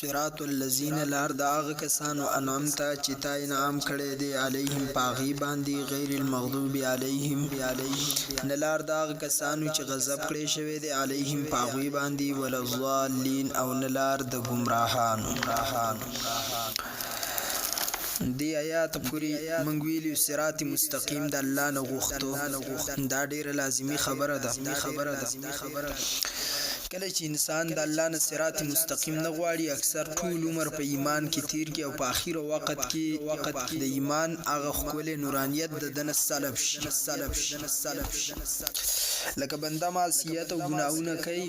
صراط الذین لار د هغه کسانو انعمت چې تا انعام کړی دی علیهم پاغي باندې غیر المغضوب علیهم نه لار د هغه کسانو چې غضب کړی شوی دی علیهم پاغي باندې ولا الضالین او نه لار د گمراهانو. دی آیات پوری منګ ویلو صراط مستقیم د الله نه غوښتو دا ډیره لازمی خبره ده. کله چې انسان د الله نه صراط مستقیم نه غواړي اکثر ټول عمر په ایمان کې تیر کې او په اخر وخت کې د ایمان هغه ښکلی نورانیت د دنه سلب شي لکه بنده معصیت او ګناهونه کوي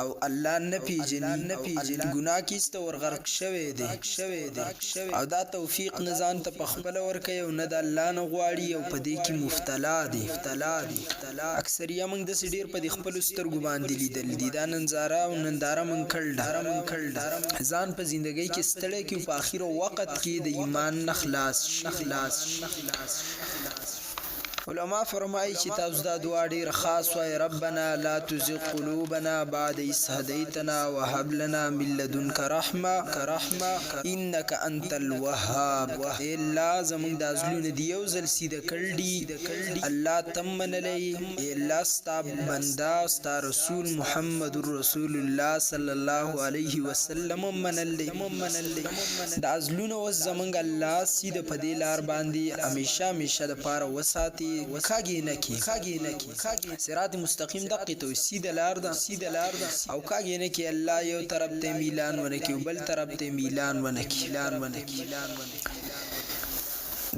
او الله نه پیژني ګناه کیسته ورغرق شوی دی او دا توفیق نه ځان ته په خپله ورکوي او نه د الله نه غواړي او په دې کې مبتلا دی. اکثر یا موږ داسې ډېر په دې خپلو سترګو باندې لیدل دي دا ننداره او ننداره موږ کړله ځان په زندګۍ کې ستړی کړي او په آخر وخت کې د ایمان نه خلاص علماء فرمایي چې تاسو دا دعا ډېره خاص وایي ربنا لا تزغ قلوبنا بعد إذ هديتنا وهب لنا من لدنك رحمة إنك أنت الوهاب. الله زموږ دا زړونه دي یو ځل سیده کړي الله تم منلی الله ستا بنده ستا رسول محمد رسول الله صلی الله علیه وسلم منلی دا زړونه اوس زموږ الله سیده په دې لار باندې همیشه دپاره وساتي کاږي نه کی صراط مستقیم دقه تو سیده لار ده او کاږي نه کی الله یو طرف ته میلان ونه کی بل طرف ته میلان ونه کی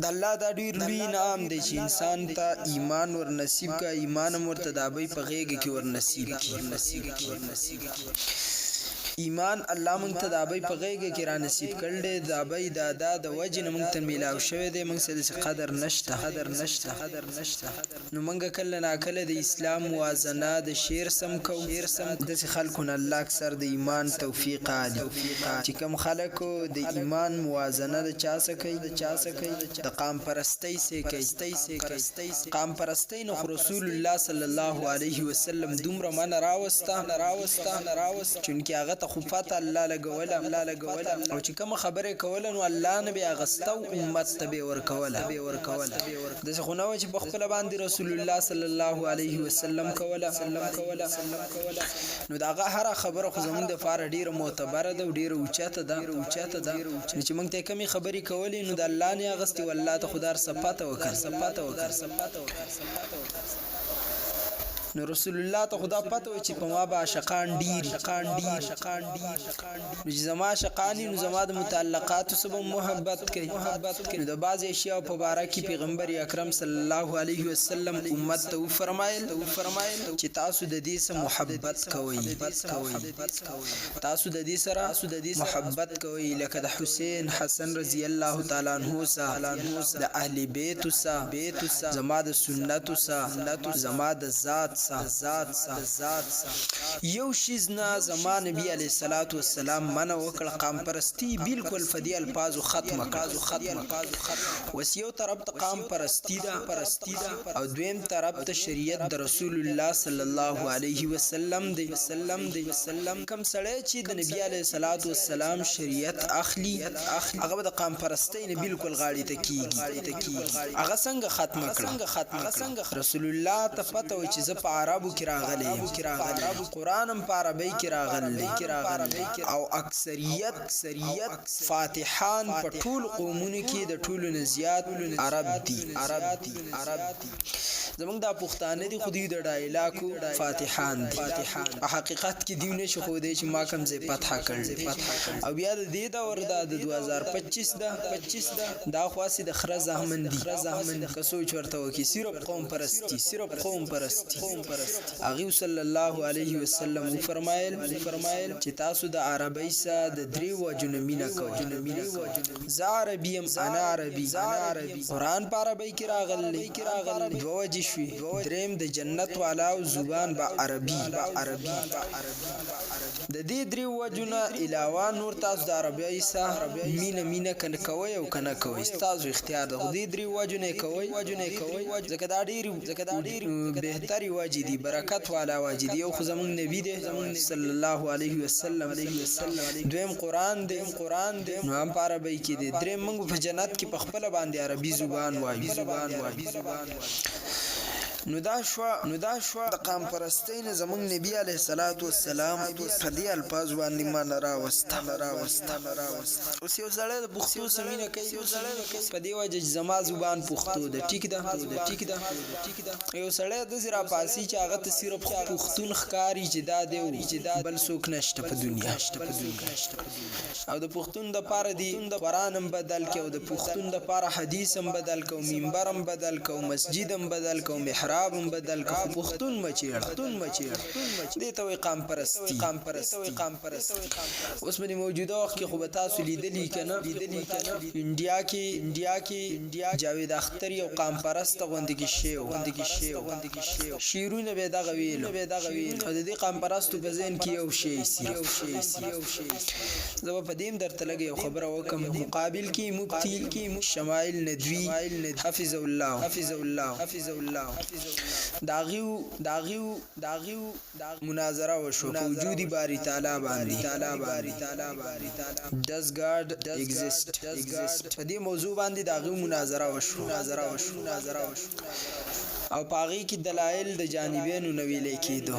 د الله دا ډیر لوی نام دی چې انسان ته ایمان ور نصیب کا ایمان مرتدابی په غیږ کې ور نصیب کی ایمان الله مونږ ته د ابۍ په غېږه کې را نصیب کړل دی د ابۍ دادا د وجې نه مونږ ته میلاو شوی دی مونږ سره داسې قدر نشته نو مونږ کله ناکله د اسلام موازنه د شعر سم کوو داسې خلکو نه الله اکثر د ایمان توفیق عالي چې کوم خلکو د ایمان موازنه د چا څه کوي د قام پرستۍ سې کوي قام پرستۍ نو رسول الله صلی الله علیه وسلم دومره منه راوسته چونکې هغه ته خو پته الله لګوله او چې کومه خبره کوله نو الله نه بیا غسته او امت ته به ورکوله داسې خو نه وه چې په خپله باندې رسول الله صلی الله علیه وسلم کوله نو د هغه هره خبره خو زموږ دپاره ډېره معتبره ده او ډېره اوچته ده نو چې موږ ته یې کمې خبرې کولې نو د الله نه یې اغستې و الله ته خو دا هر څه پته وکړه نو رسول الله ته خدا پته و چې په ما به عاشقان ډیر نو چې زما عاشقان نو زما د متعلقاتو سره محبت کوي نو د بعضې اشیاو په باره کې پیغمبر اکرم صلی الله علیه وسلم امت ته وفرمایل چې تاسو د دې سره محبت کوئ محبت کوئ لکه د حسین حسن رضی الله تعالی عنه سره د اهل بیتو سره زما د سنتو سره زما د ذات یو شیز نه زما نبی علیه الصلاة والسلام منع وکړه قام پرستی بالکل فدی الفاظو ختمه وس یو طرف ته قام پرستی ده او دویم طرف ته شریعت د رسول الله صلی الله علیه وسلم دی کم سړی چې د نبی علیه الصلاة والسلام شریعت اخلي هغه د قام پرستی نه بالکل غاړې ته کیږي هغه څنګه ختمه کړه رسول الله ته پته و چې زه په عربو کې راغلی قرآن هم په عربی کې راغلی او اکثریت فاتحان په ټول قومونو کې د ټولو نه زیات عرب دي زمونږ دا پښتانه دي خو دوی د ډایلاکو فاتحان دي په حقیقت کې دوی نشي ښودی چې ما کوم ځای فتحه کړل او بیا د دې دور دا د 2025 دا خو هسې د خره زامن دي که سوچ ورته وکړي صرف قوم پرستی هغه صلی الله علیه وسلم فرمایل چې تاسو د عربی سره د درې وجو نه مینه کوئ زه عربي یم انا عربي قرآن په عربی کې راغلی دوه وجې شوي دریم د جنت والاو زبان به عربي د دې درې وجو نه علاوه نور تاسو د عربی سره مینه کنه کوئ او کنه کوئ ستاسو اختیار ده خو دې درې وجو نه کوئ ځکه دا ډېر بهترې وجې واجدي برکت والا واجدي یو خو زمون نبی دی صلی الله علیه وسلم دویم قران دی نو هم پاره به کې دی درې موږ په جنت کې په خپل باندې عربي زبان وایو نو دا شو د قام پرستۍ نه زمونږ نبی علیه الصلاۃ والسلام په دې الفاظ باندې مان راوسته اوس یو سړی د پښتو سمینه کوي په دې وجه زما زبان پښتو ده ټیک ده یو سړی د زرا پاسي چې هغه ته صرف پښتون ښکاری چې دا دی بل څوک نشته په دنیا او د پښتون د پاره دی قرآن هم بدل کو د پښتون د پاره حدیث هم بدل کو منبر هم بدل کو مسجد هم بدل کو محراب هم بدل کو پښتون مچیړ دې ته قام پرستی اوس باندې موجوده وخت کې خو به تاسو لیدلی کنه انډیا کې جاوید اختر یو قام پرست غوندې کې شی شیرونه به دغه ویل او د دې قام پرستو په ذهن کې یو شی زه په دې درته لګي یو خبره وکم مقابل کې مفتی شمائل ندوی حفظ الله داغیو مناظره وشو وجودی باری تعالی باندې does God exist په دې موضوع باندې داغیو مناظره وشو او پاغي کې دلایل د جانبینو نو ویلې کېدو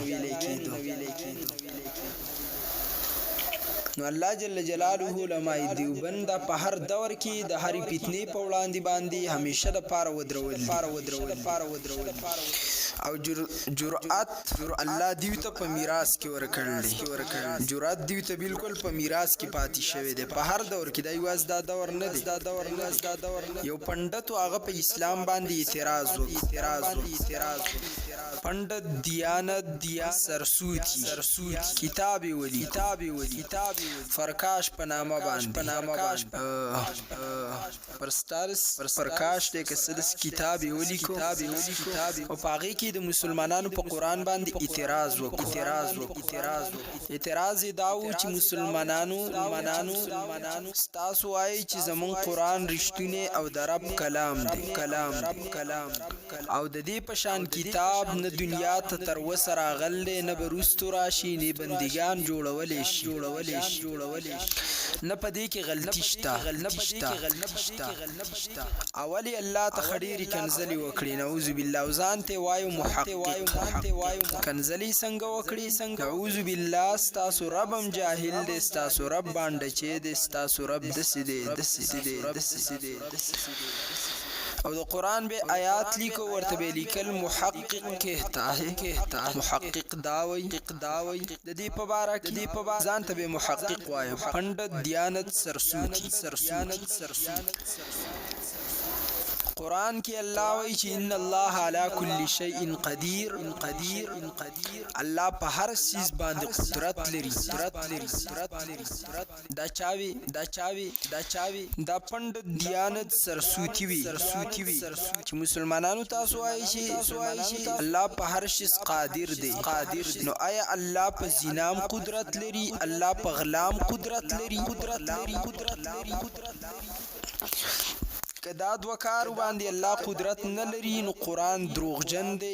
نو الله جل جلاله علماء دیوبند په هر دور کې د هرې فتنې په وړاندې باندې همیشه د پاره ودرول او جرأت الله دیو ته په میراث کې ورکړل جرأت دیو ته بالکل په میراث کې پاتې شوی دی په هر دور کې د یواز دا دور نه دی یو پندت هغه په اسلام باندې اعتراض پندت دیانت سرسوتی کتاب ولی فرکاش په نامه باندې پرستارس پرکاش د کسدس کتاب ولی کو او پاغي کې د مسلمانانو په قران باندې اعتراض داو چې مسلمانانو تاسو وایي چې زمون قران رښتونه او د رب کلام دی او د دې په شان کتاب نه دنیا ته تر وسره غل نه بروستو راشي نه بندگان جوړولې شي نه پدې کې غلطی شته اولی الله ته خډيري کنزلي وکړي نعوذ بالله وزان ته وایو محقق کنزلي څنګه وکړي نعوذ بالله ستاسو ربم جاهل دې ستاسو رب باندې چې دې ستاسو رب دسي او د قرآن به آیات لیکو ورته به لیکل محقق کہتا ہے محقق داوی د دې په باره کې ځان ته به محقق وایي پندت دیانت سرسوتی قرآن کې الله وایي چې ان الله علی کل شیء قدیر الله په هر چیز باندې قدرت لري دا چاوي دا پند دیانت سرسوتی وي چې مسلمانانو تاسو وایي چې الله په هر شیز قادر دی نو آیا الله په زینام قدرت لري الله په غلام قدرت لري کدا دو کار باندې الله قدرت نه لري نو قران دروغجن دی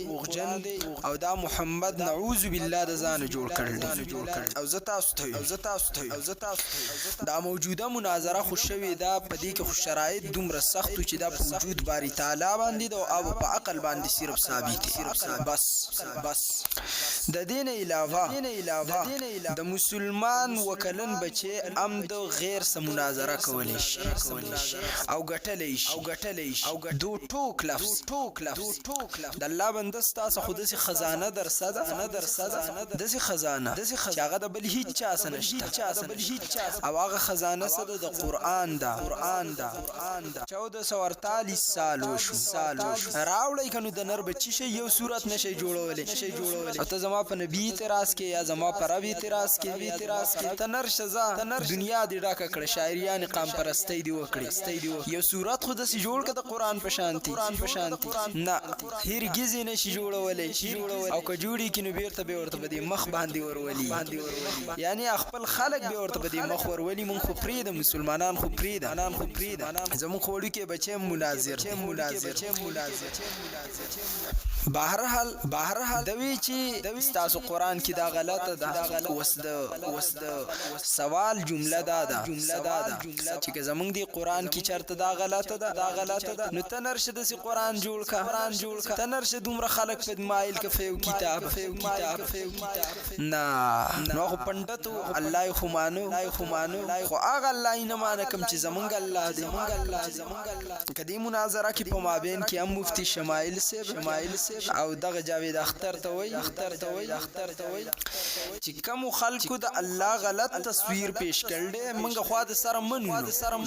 او دا محمد نعوذ بالله د ځان جوړ کړل او زتا دا موجوده مناظره خوشوي دا پدې کې خوش شرایط دومره سخت چې دا وجود باری تعالی باندې او په عقل باندې صرف ثابت بس د دین علاوه د مسلمان وکلن بچي عمد غیر سم مناظره کولای شي او ګټلې او دو ټوک لفظ د الله بندستا خود سي خزانه درصد دسي خزانه چې هغه د بل هیڅ چا نشته او هغه خزانه صد د قران دا 1448 سال وشو راوړی کنو د نر بچی شي یو صورت نشي جوړولې او ته زما په نبی اعتراض کې یا زما پر رب اعتراض کې ته نر شزا دنیا دی ډاکه کړه شاعریان قام پرستی دی وکړي یو صورت خود سي جوړ کده قران په شانتي نه هرگز نه شي جوړولې او که جوړي کینو بیرته به ورته بده مخ باندې ورولي یعنی خپل خلق به ورته بده مخ ورولي مونږ خو پرې د مسلمانان خو پرې ده زموږ خوړو کې بچي مناظر بهرحال دوی چې تاسو قران کې دا غلطه ده وس د سوال جمله ده چې زمونږ دی قران کې چرته دا غلطه ده نو تنرشه د قران جوړ کا تنرشه دومره خلق په مایل کې فیو کتاب نه نو خو پندتو الله خو مانو خو هغه الله نه مان کوم چې زمونږ الله دی کدی مناظره کې په مابین کې هم مفتی شمائل سے او دغه جاوید اختر ته وای چې کوم خلکو د الله غلط تصویر پیش کړل منګه خوا د سره منو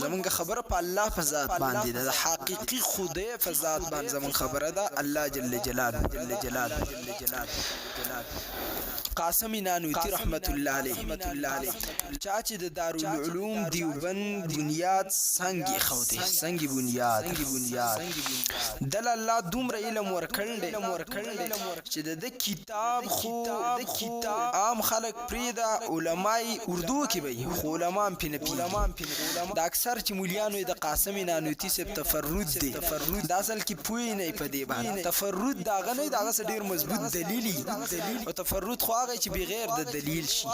زمونږ خبره په الله په ذات باندې ده حقيقي خدای په ذات باندې زمونږ خبره ده الله جل جلاله قاسم نانوتی رحمت الله علیه چا چې د دارالعلوم دیوبند بنیاد څنګه بنیاد دل الله دومره علم ورکړل چې د کتاب عام خلق پریدا علماي اردو کې وي خو علماء پنه دا اکثر چې مولیانو د قاسم نانوتی سب تفرد دي دا اصل کې پوي نه پدې باندې تفرد دا غنه دا ډیر مضبوط دلیلی او تفرد خو هغه چې بغیر د دلیل شي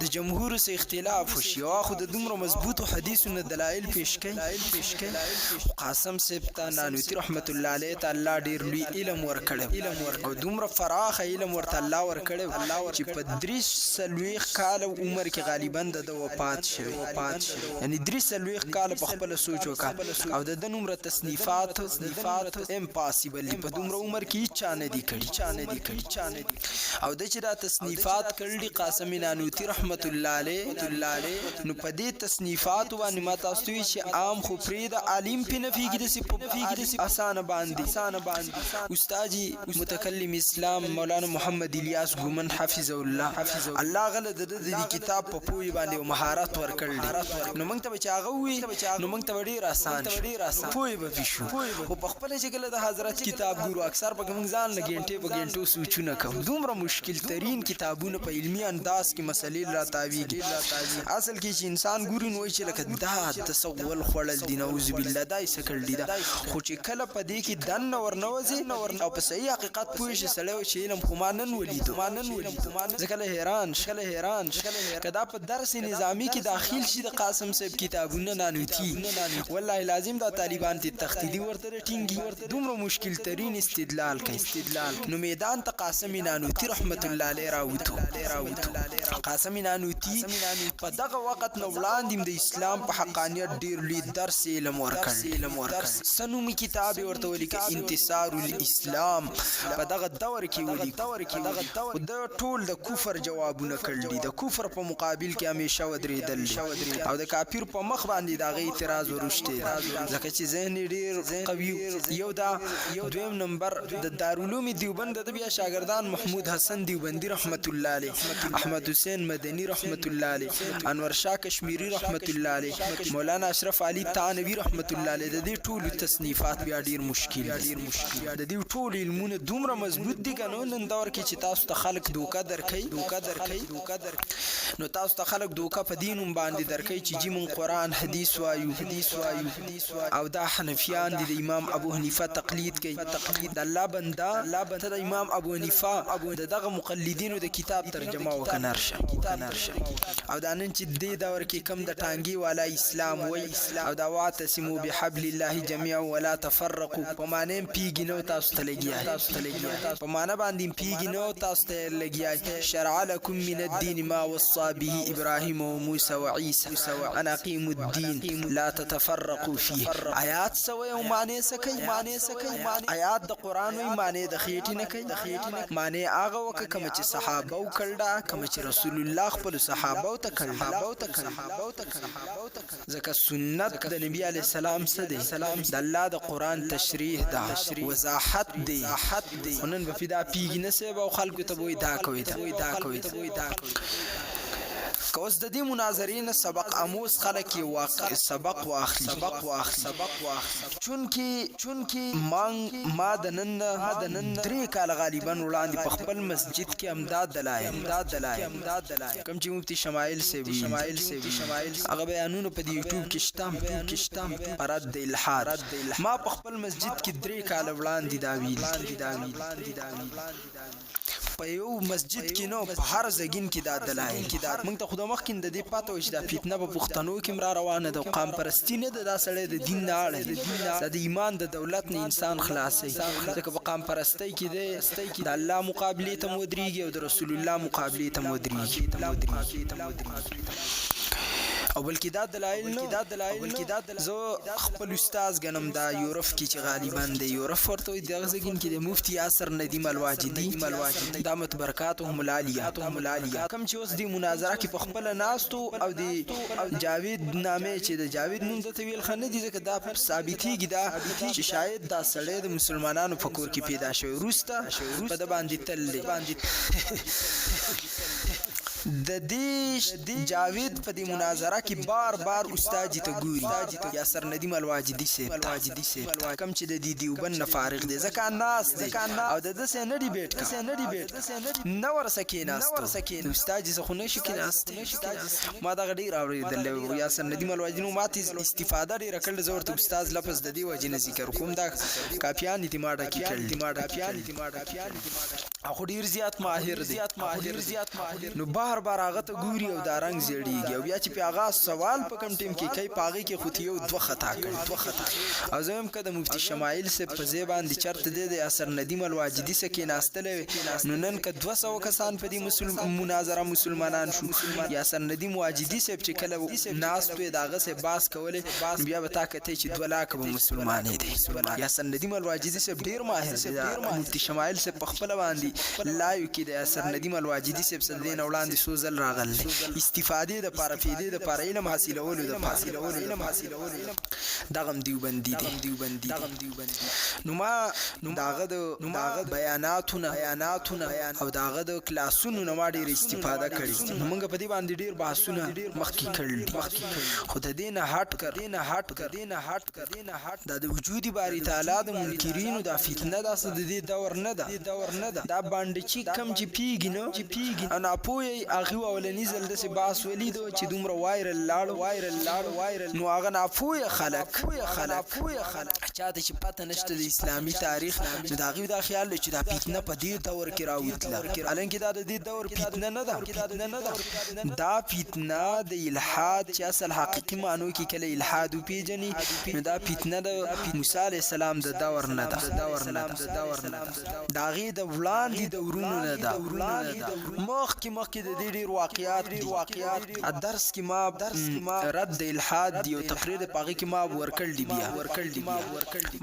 د جمهور سره اختلاف وشي او خو د دومره مضبوط حدیثونو دلایل پیش کړي قاسم سبتا نانوتی رحمت الله علیه تعالی ډیر لوی علم ورکړ او دومره فراخ علم ورته الله ورکړ چې په 3 کال عمر کې غالبا د وفات شوی یعنی 3 کال په خپل سوچ وکړ او د نومره تصنیفات امپاسیبل په دومره عمر کې چا نه دی کړی او د چې دا تصنیفات کړل قاسم نانوتی رحمت الله علیه نو په دې تصنیفات باندې ما تاسو ته چې عام خو فرید عالم په نفي کې د اسانه باندې استاد متکلم اسلام مولانا محمد الیاس ګومن حفظه الله غل د کتاب په پوی باندې مهارت ورکړل نو موږ ته چاغوي نو موږ ته ډیر آسان پوی به شو او په خپل شکل د حضرت کتاب ګورو اکثر په موږ ځان لګینټه سوچونه کوم دومره مشکل ترين کتابونه په علمي انداز کې مسلې راتاویږي اصل کې چې انسان ګوري نو چې لکه دا تسول خړل دي نعوذ بالله دای سکل دي خو چې کله په دې کې دن ورنوځي او په صحیح حقیقت پوه شي سړی چې علم خو مانن ولیدو ځکه حیران کدا په درس نظامی کې داخل شي د قاسم صاحب کتابونه نانوتی والله لازم دا طالبان ته تختیدي ورته ټینګي دومره مشکل ترين استدلال کوي نو میدان ته قاسم نانوتی رحمت الله علیه راوته قاسم نانوتی په دغه وخت نو وړاندې د اسلام په حقانیت ډیر لوی درس علم ورکړ سنومي کتاب ورته ولیک انتصار الاسلام په دغه دور کې ولیک د ټول د کفر جوابونه کړل د کفر په مقابل کې همیشه ودرېدل او د کافر په مخ باندې دغه اعتراض ورشته ځکه چې ذهن ډیر قوي یو دا دویم نمبر د دارالعلوم دیوبند د بیا شاګردان محمود حسن دیوبندی رحمت الله علیه احمد حسین مدنی رحمت الله علیه انور شاه کشمیری رحمت الله علیه مولانا اشرف علي تانوی رحمت الله علیه د دې ټول تصنیفات بیا ډیر مشکل د دې ټول علمونه دومره مضبوط دي کنه نن دور کې چې تاسو ته خلق دوکا درکې نو تاسو ته خلق دوکا په دینوم باندې درکې چې جی مون قران حدیث وایو او دا حنفیان دي د امام ابو حنیفه تقلید کوي د الله بندا ته د امام ابو حنیفه دغه مقلدینو د کتاب ترجمه وکنارشه او دا نن چې دې دور کې کم د ټانګي والا اسلام وای او دا واعتصموا بحبل الله جميعا ولا تفرقوا په معنی پیګینو تاسو ته لګیای په معنی باندې پیګینو تاسو ته لګیای شرع لكم من الدين ما وصى به ابراهيم وموسى وعيسى ان اقيموا الدين لا تتفرقوا فيه آیات سوي او معنی سکی آیات د قران وی معنی د خېټی نه کوي معنی هغه وک کوم چې صحابه او کړه کوم چې رسول الله خپل صحابه او کړه ځکه سنت د نبی علی السلام سره د الله د قران تشریح ده وضاحت ده ونن په دا پیګنه سه او خلکو ته وای دا کوي که اوس د دې مناظرې نه سبق آموز خلک یې واقع سبق واخلي چونکې ما د نن 3 کال غالبا وړاندې په خپل مسجد کې امداد دلایم کوم چې مفتی شمایل صاحب هغه بیانونه په یوټیوب کې شته رد الحاد ما په خپل مسجد کې 3 کال وړاندې دا ویل په یو مسجد کې نو په هر زګین کې دا دلایل موږ ته خدای مخکې د دې پاته و چې دا فتنه په پښتنو کې را روانه ده قام پرستی نه ده دا سړی د دین نه اړه د ایمان د دولت نه انسان خلاصي ځکه په قام پرستی کې د الله مقابله ته مودريږي او د رسول الله مقابله ته مودريږي او بلکې دا دلایل زه خپل استاد غنم دا یورپ کې چې غالبا د یورپ ورته دغه ځګین کې د مفتی یاسر ندیم الواجدی دامت برکاتهم العالیه کوم چې اوس د مناظره کې په خپل ناستو او د جاوید نامه چې د جاوید نوم د طویل خنه دي ځکه دا ثابتېږي دا چې شاید دا سړی د مسلمانانو په کور کې پیدا شوی روسته په د باندې تل د دې جاوید په دې مناظره کې بار استاد ته ګوري یاسر ندیم الواجدی سے کم چې د دې دیوبند نه فارغ دي ځکه ناس دي او د دې نه ډیبیټ نو ورسکه ناس استاد زه خو نشي کې ناس ما دا غډی راوړل یاسر ندیم الواجدی نو ماته استفاده ډیره کړل زه ورته استاد لفظ د دې وجه نه ذکر کوم دا کاپیان اعتماد کې کړل اخو ډیر زیات ماهر دي نو بار هغه ته ګوري او دا رنگ زیړیږي او بیا چې په هغه سوال په کم ټیم کې کوي پاغي کې خو یو دوه خطا کړي او زم کده مفتی شمایل سے په زیبان دي چرته د اثر ندیم الواجدی سکه ناستل نو نن ک 200 کسان په دې مناظره مسلمانان شو یاسر ندیم واجدی سے چې کله ناس په داغه سے باس کوله بیا به طاقت چې 2 لاک مسلمانې دي یاسر ندیم الواجدی سے ډیر ماهر دي مفتی شمایل سے په خپل باندې لایو کې د یاسر ندیم الواجدی سے په دین وړاندې زل راغل استفاده د پاره فیده د پاره علم حاصلولو دغم دیوبندی نو ما داغه بیاناتونه او داغه د کلاسونو نو ما ډیر استفاده کړې موږ په دې باندې ډیر بحثونه مخکې کړل خو د دینه هټ کر د وجودي باری تعالی د منکرینو د فتنه د دې دور نه ده دا باندې چې کم چې پیګ انا پوي اغه ولني زل د باس ولیدو چې دومره وایرل نو هغه نافوی خلق چاته چې پته نشته د اسلامي تاریخ نو دا غوډه خیال چې دا فتنه په دې دور کې راوتله الانکه دا د دې دور فتنه نه ده دا فتنه د الحاد چې اصل حقيقي معنی کې کله الحاد پیجنې نو دا فتنه د موسی عليه السلام د دور نه ده دا غي د وړاندې دورونو نه ده مخکې د دې ډیر واقعیات درس کې ما رد الحاد یو تقریر پاغي کې ما ورکړل دی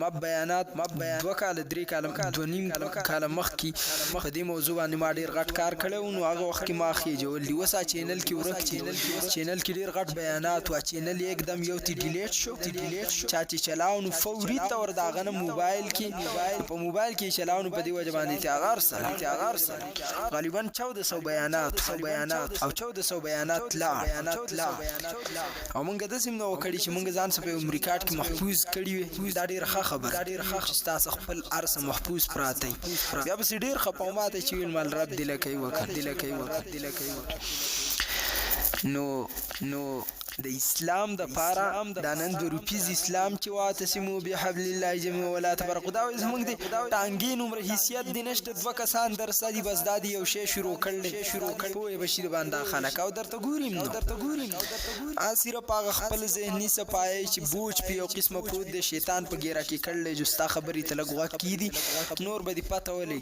ما بیانات 2 کال 3 کال 2.5 کال مخکې په دې موضوع باندې ما ډیر غټ کار کړو نو هغه وخت کې ما خېجول دی وسه چینل کې ورک چینل کې ډیر غټ بیانات او چینل یکدم یو تی ډیلیټ شو چې چلاو نو فوري تور داغه موبایل کې په موبایل کې چلاو نو په دې وجه باندې تیاغار سره غالبا 1400 بیانات او 1400 بیانات لا او مونږ د سیم نو کړي چې مونږ ځان په امریکا کې محفوظ کړي وي دا ډیر ښه خبر چې تاسو خپل ارس محفوظ پراته بیا به ډیر خپومات چې ویل مال رب دل کوي وکړ نو د اسلام د پاره د نن د روپیز اسلام چې واتسمو بحبل الله جميعا ولا تفرقوا دا زمونږ د ټانګي نومره حیثیت د نشته 2 کسان درسدي بس دادی یو شی شروع کړل په بشیر باندې خلک او درته ګوریم اصیره پاغه خپل ذهني صفای چې بوج په یو قسمه پروت د شیطان په ګیره کې کړل جستا خبرې تلګوا کیدی نور به دی پته ولې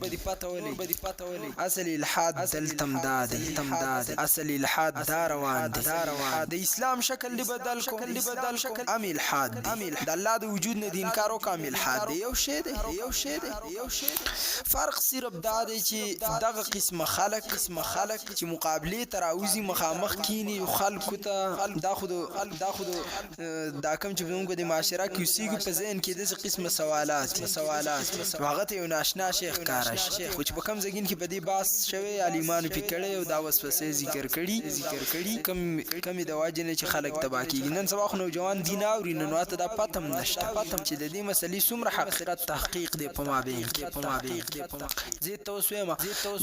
اصل الحاد دلتم داد اصل الحاد داروان د اسلام اسلام شکل دی بدل کو ام الحاد د الله د وجود نه د انکار او کامل حاد دی یو شی دی فرق صرف دا دی چې دغه قسمه خلق چې مقابله تراوزی مخامخ کینی خلکو ته دا خود دا کم چې موږ د معاشره کې سیګو په ذهن کې د قسمه سوالات هغه ته یو ناشنا شیخ کارش خو چې په کم ځګین کې په دې باس شوی عالمانو پکړې او دا وسوسه ذکر کړي کم د واجنه چې خلک تبا کیږي نن سبا خو نوجوان دین اوري نن واته دا پتم نشته چې د دې مسلې څومره حقیقت تحقیق دی په مابین کې زه توسوه ما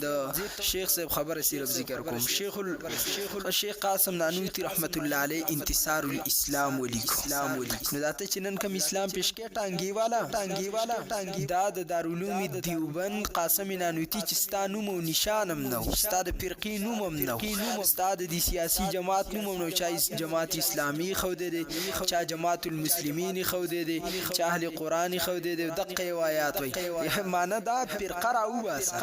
د شیخ صاحب خبره صرف ذکر کوم شیخ قاسم نانوتی رحمت الله علیه انتصار الاسلام ولیکو نو داته چې نن کوم اسلام پیش کې ټانګي والا دا د دارالعلوم دیوبند قاسم نانوتی چې ستانو مو نشانم نو ستاد فرقې نومم نو ستاد د سیاسي جماعت نومم نو چا جماعت اسلامی خو دې چا جماعت المسلمین خو دې چا اهل قران خو دې دقه روایت وي معنا دا فرقه راو بس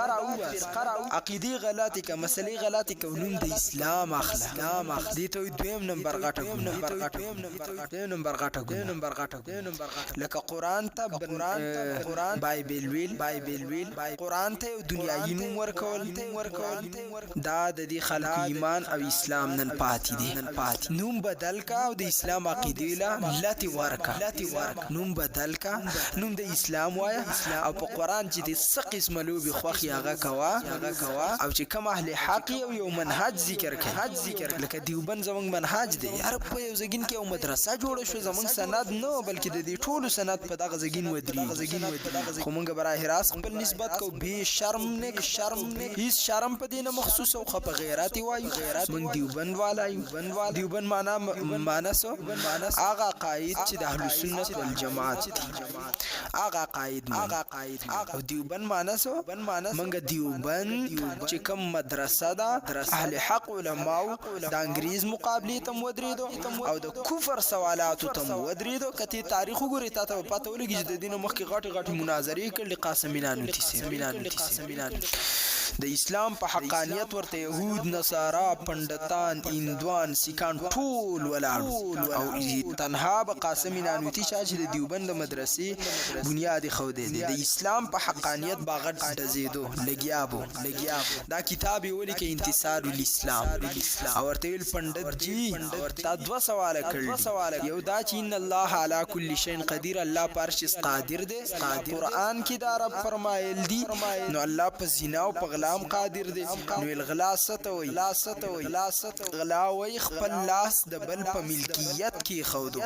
عقیده غلطی کا مسلې غلطی کا نوم د اسلام اخلاق دي ته دویم نمبر غټه لکه قران بایبل ویل قران ته دنیايي نوم ورکول دا د دې خلق ایمان او اسلام نن پاتې دي نوم بدل کا او د اسلام عقیده لا لتی ورکا نوم بدل کا نوم د اسلام وایا او په قران چې د سقس ملوبي خوخي هغه کوا او چې کوم اهل حق یو منهج ذکر کړي لکه دیوبند زمونږ منهج دی یار په یو ځګین کې یو مدرسه جوړه شو زمونږ سند نه بلکې د دې ټولو سند په دغه ځګین ودري خو مونږ براه راست خپل نسبت کو به شرم نه هیڅ شرم په دینه مخصوص او خپ غیرت وایو مونږ دیوبند والا دیوبند معنا سو هغه قائد چې د اهل سنت والجماعت هغه قائد او دیوبند معنا سو مونږ دیوبند چې کوم مدرسه ده اهل حق علماء د انګریز مقابله تم ودریدو او د کفر سوالاتو تم ودریدو کته تاریخ وګوري تاسو پته ولګی چې د دین مخ کې غټي مناظرې کړل قاسم نانوتی د اسلام په حقانیت ورته يهود نصارا پندتان هندوان سیکان ټول ولاړ او تنها به قاسم نانوتی چې د دیوبند مدرسې بنیاد خو دی د اسلام په حقانیت باغت دزیدو لګیا دا کتاب ولیک انتصار الاسلام او ورته پندت جی تا دو سوال کړل یو دا چې ان الله علی کل شیء قدیر الله پرشس قادر دی قرآن کې دا رب فرمایل دی نو الله په زنا او په غلام قادر دی نو الغلاست غلا وی خپل لاس د بل په ملکیت کې خودو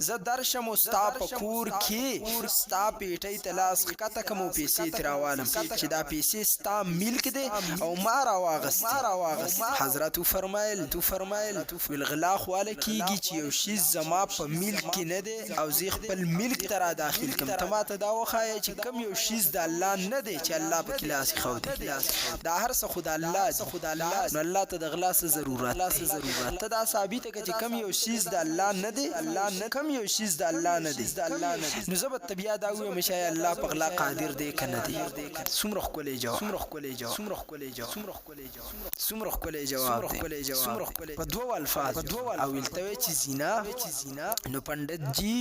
زه درشم استا پکور کې ستا پیټی تلاس کته کوم پیسې تراوالم چې دا پیسې ستا ملک دی او ما راواغست حضرت فرمایل الغلا خواله کیږي چې یو شی زما په ملک کې نه دی او زه خپل ملک ترا داخل کوم تماته دا وخایي چې کم یو شی د الله نه دی چې الله په کلاس خو دی دا هر څه خدای الله نو الله ته د غلا څه ضرورت ته دا ثابت کړي چې کم یو شی د الله نه دی کم یو شی د الله نه دی نو زبط طبيعت دا وي مشه الله په غلا قادر دی کنه دی څومره خولې جواب په دوه الفاظ او التوي چې زنا نو پندت جی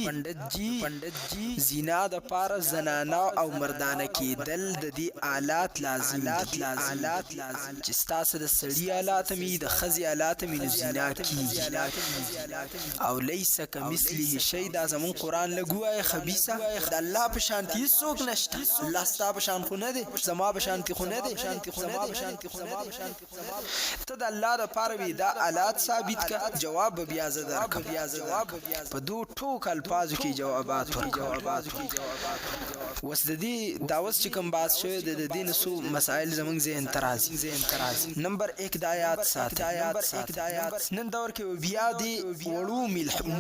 زنا د پار زنانا او مردانه کېدل د دې آلات لازم چې ستاسو د سړی آلات می د خزي آلات می زنا کیږي او ليس كمثله شيء دا زمون قران لګوای خبيثه د الله په شانتي څوک نشته الله ستا په شان خو نه دی زما په شانتي خو نه دی ته د الله د پاره وی دا آلات ثابت کا جواب بیا زدر په دو ټوک الفاظ کې جوابات وس د دې داوس چې کوم باز شوی د دین سو مسائل زمونږ ذهن ترازی نمبر 1 د آیات سات نن دور کې بیا دی وړو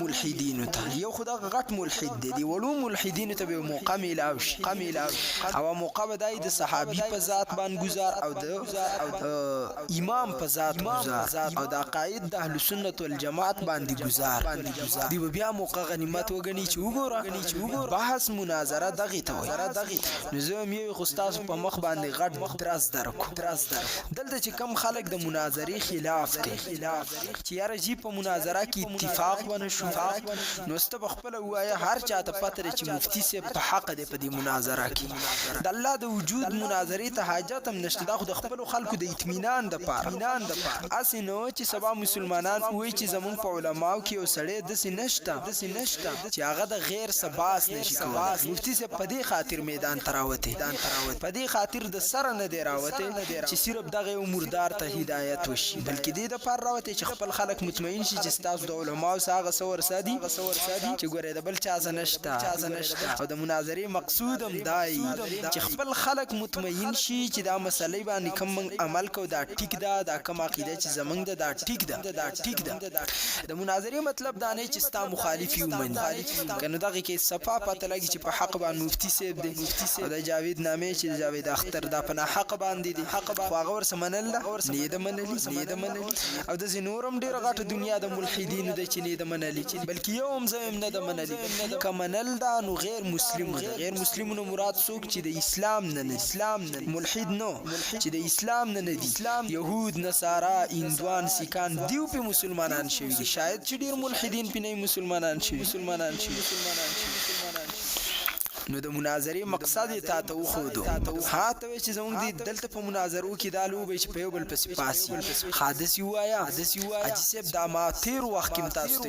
ملحدین ته یو خدا غټ ملحد دی وړو ملحدین ته به مقامل او مقابله د صحابي په ذات باندې گزار او د امام په ذات گزار او د قائد د اهل سنت والجماعت باندې گزار دی بیا موقع غنیمت وګنی چې وګوره بحث مناظره دغه ته نو زه مې خو تاسو په مخ باندې غټ درس درکو دلته چې کم خلک د مناظرې خلاف کوي چې یاره جی په مناظره کې اتفاق ونه شو نو ست بخپل وایا هر چاته پته چې مفتی سے په حق دی په دې مناظره کې د الله د وجود مناظرې ته حاجت هم نشته دا خو د خپل خلکو د اطمینان د پاره اسی نو چې سبا مسلمانان وایي چې زمون په علماو کې یو سړی داسې نشته چې هغه د غیر سباس نشي کولای مفتی سے په دې خاطر میدان تراوته په دې خاطر د سره نه دی راوته چې صرف دغه مردار ته هدایت وشي بلکې دې د پر راوته چې خپل خلک مطمئن شي چې تاسو د علماو ساغه سور سادي چې ګوره د بل چا نشته او د مناظرې مقصود هم دای چې خپل خلک مطمئن شي چې دا مسلې باندې کوم عمل کو دا ټیک دا کوم عقیده چې زمنګ دا ټیک ده د مناظرې مطلب دا نه چې ستا مخالفي ومني کنه دغه کې صفه پته لګي چې په حق باندې مفتی صاحب دی او د جاوید نامې چې جاوید اختر دا په حق باندې دی خو هغه ورسره منل نه د منلي او د زینورم ډیر غټه دنیا د ملحدینو د چې نه د منلي بلکې یو هم زم نه د منلي کمنل دا نو غیر مسلمونو مراد څوک چې د اسلام نه ملحد نو چې د اسلام نه دي يهود نصارا هندوان سیکان دیو په مسلمانان شوي دي شاید چې ډیر ملحدین په نه مسلمانان شي نو د مناظرې مقصد ته ته وخودو هاته چې زموږ د دلته په مناظرو کې دالو به چې په یو بل پس پاسي حادث وایا اجسب د ما تیر وخت کې تاسو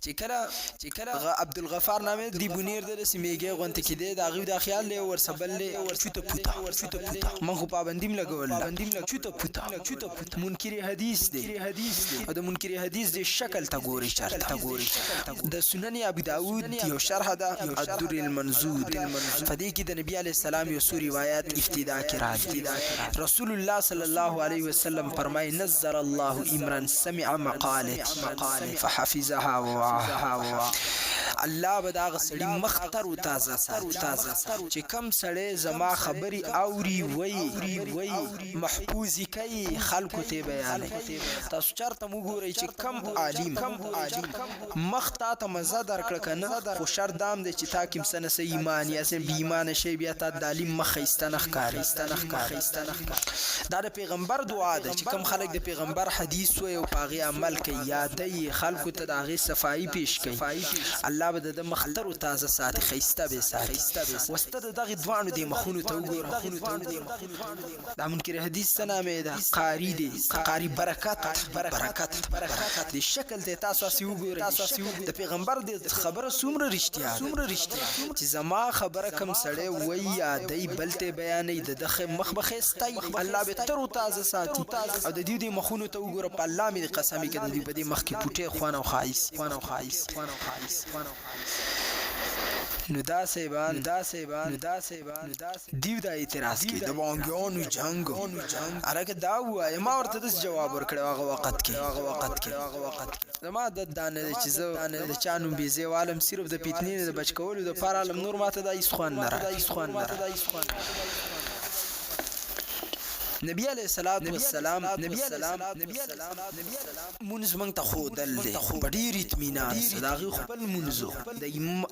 چې کله عبد الغفار نامه دی بنیر د سیمېګه غونته کې دی دا غو د خیال له ور سبل له چوته پوتا من خو پابندیم لګول چوته منکر حدیث دی او د منکر حدیث د شکل ته ګوري چرته د سنن ابي داود یو شرح الدر المنزود فدې کې د نبی علی السلام یو سوري روایت ابتدا کې راځي رسول الله صلی الله علیه وسلم فرمای نظر الله امرا سمع مقالتي فحفظها الله به دا غسړي مختر او تازه چې کم سړی زما خبري اوري وای محفوظ کوي خلکو ته بیان تاسو چرته وګورئ چې کم عالم مختا ته مزه درکړه کنه خو شر دام دي چې تا کوم سنه سي ایمان یا سن بي ایمان شي بیا ته د عالم مخېستنه ښکار دا د پیغمبر دعا ده چې کم خلک د پیغمبر حدیث وي او پاغي عمل کوي یادې خلکو ته د هغه صفائی پیش کوي الله به د مختر او تازه ساتي خيسته به ساتي وسته دغه دوانو د مخونو ته وګوره دا منکر حدیث سنامه ده قاری دي قاری برکت د شکل ته تاسو وګوره د پیغمبر د خبره څومره رښتیا چې زما خبره کم سړی وای یادې بلته بیانې د دغه مخبخېستای الله به تر او تازه ساتي او د دې مخونو ته وګوره په الله مې قسم کې د دې په دې مخ کې پټه خوانه او خایس نو دا سیبان دیو دا اعتراض کی د بانګیانو جنگ ارګه دا وای ما ورته د جواب ورکړ هغه وخت کې زما د دانه چې زه د چانو بيزي عالم صرف د پیتنې د بچ کولو د پر عالم نور ماته د اسخوان نه نبی علیہ الصلوۃ والسلام منځ مونږ ته خودل دي په ډیر اطمینان صداغي خپل منځو د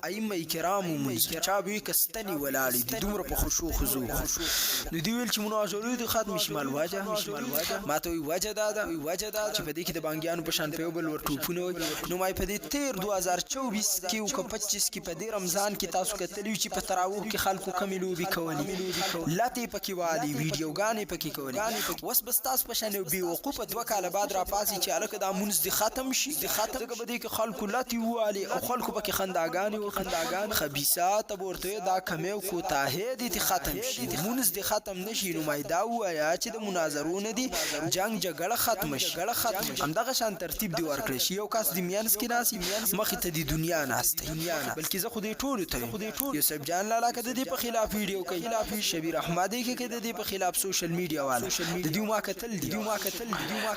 ائمه کرام منځ چا به کستنی ولاړی دي دومره په خشوع خضوع نو دی ویل چې مناظرې د ختم شمال واجه ماته وی وجه دا چې په دې کې د بانګیانو په شان په بل ورټوپونه نو مای په دې 2024 کې او 25 کې په دې رمضان کې تاسو کتلی چې په تراویح کې خلکو کملو به کولی لاته پکې والی ویډیوګانې پکې وس بس تاسو په شان بي وقوفه 2 کال بعد را پاسي چې الکه دا منځ دي ختم شي دغه بده کې خلکو لاتی والی او خلکو پکې خنداګان خبيثات ورته دا کمه او کوتاه دي ختم شي منځ دي ختم نشي نو مایدا وایا چې د مناظرونه دي جنگ جګړه ختم شي همدغه شان ترتیب دی ورکړي شي یو کس د میانس کې ناسي مخ ته د دنیا ناسته بلکې زه خو دې ټول ته یوسف جان لالا کده دې په خلاف ویډیو کوي شبیر احمدی کې د دې په خلاف سوشل میډیا والا د دې ما کتل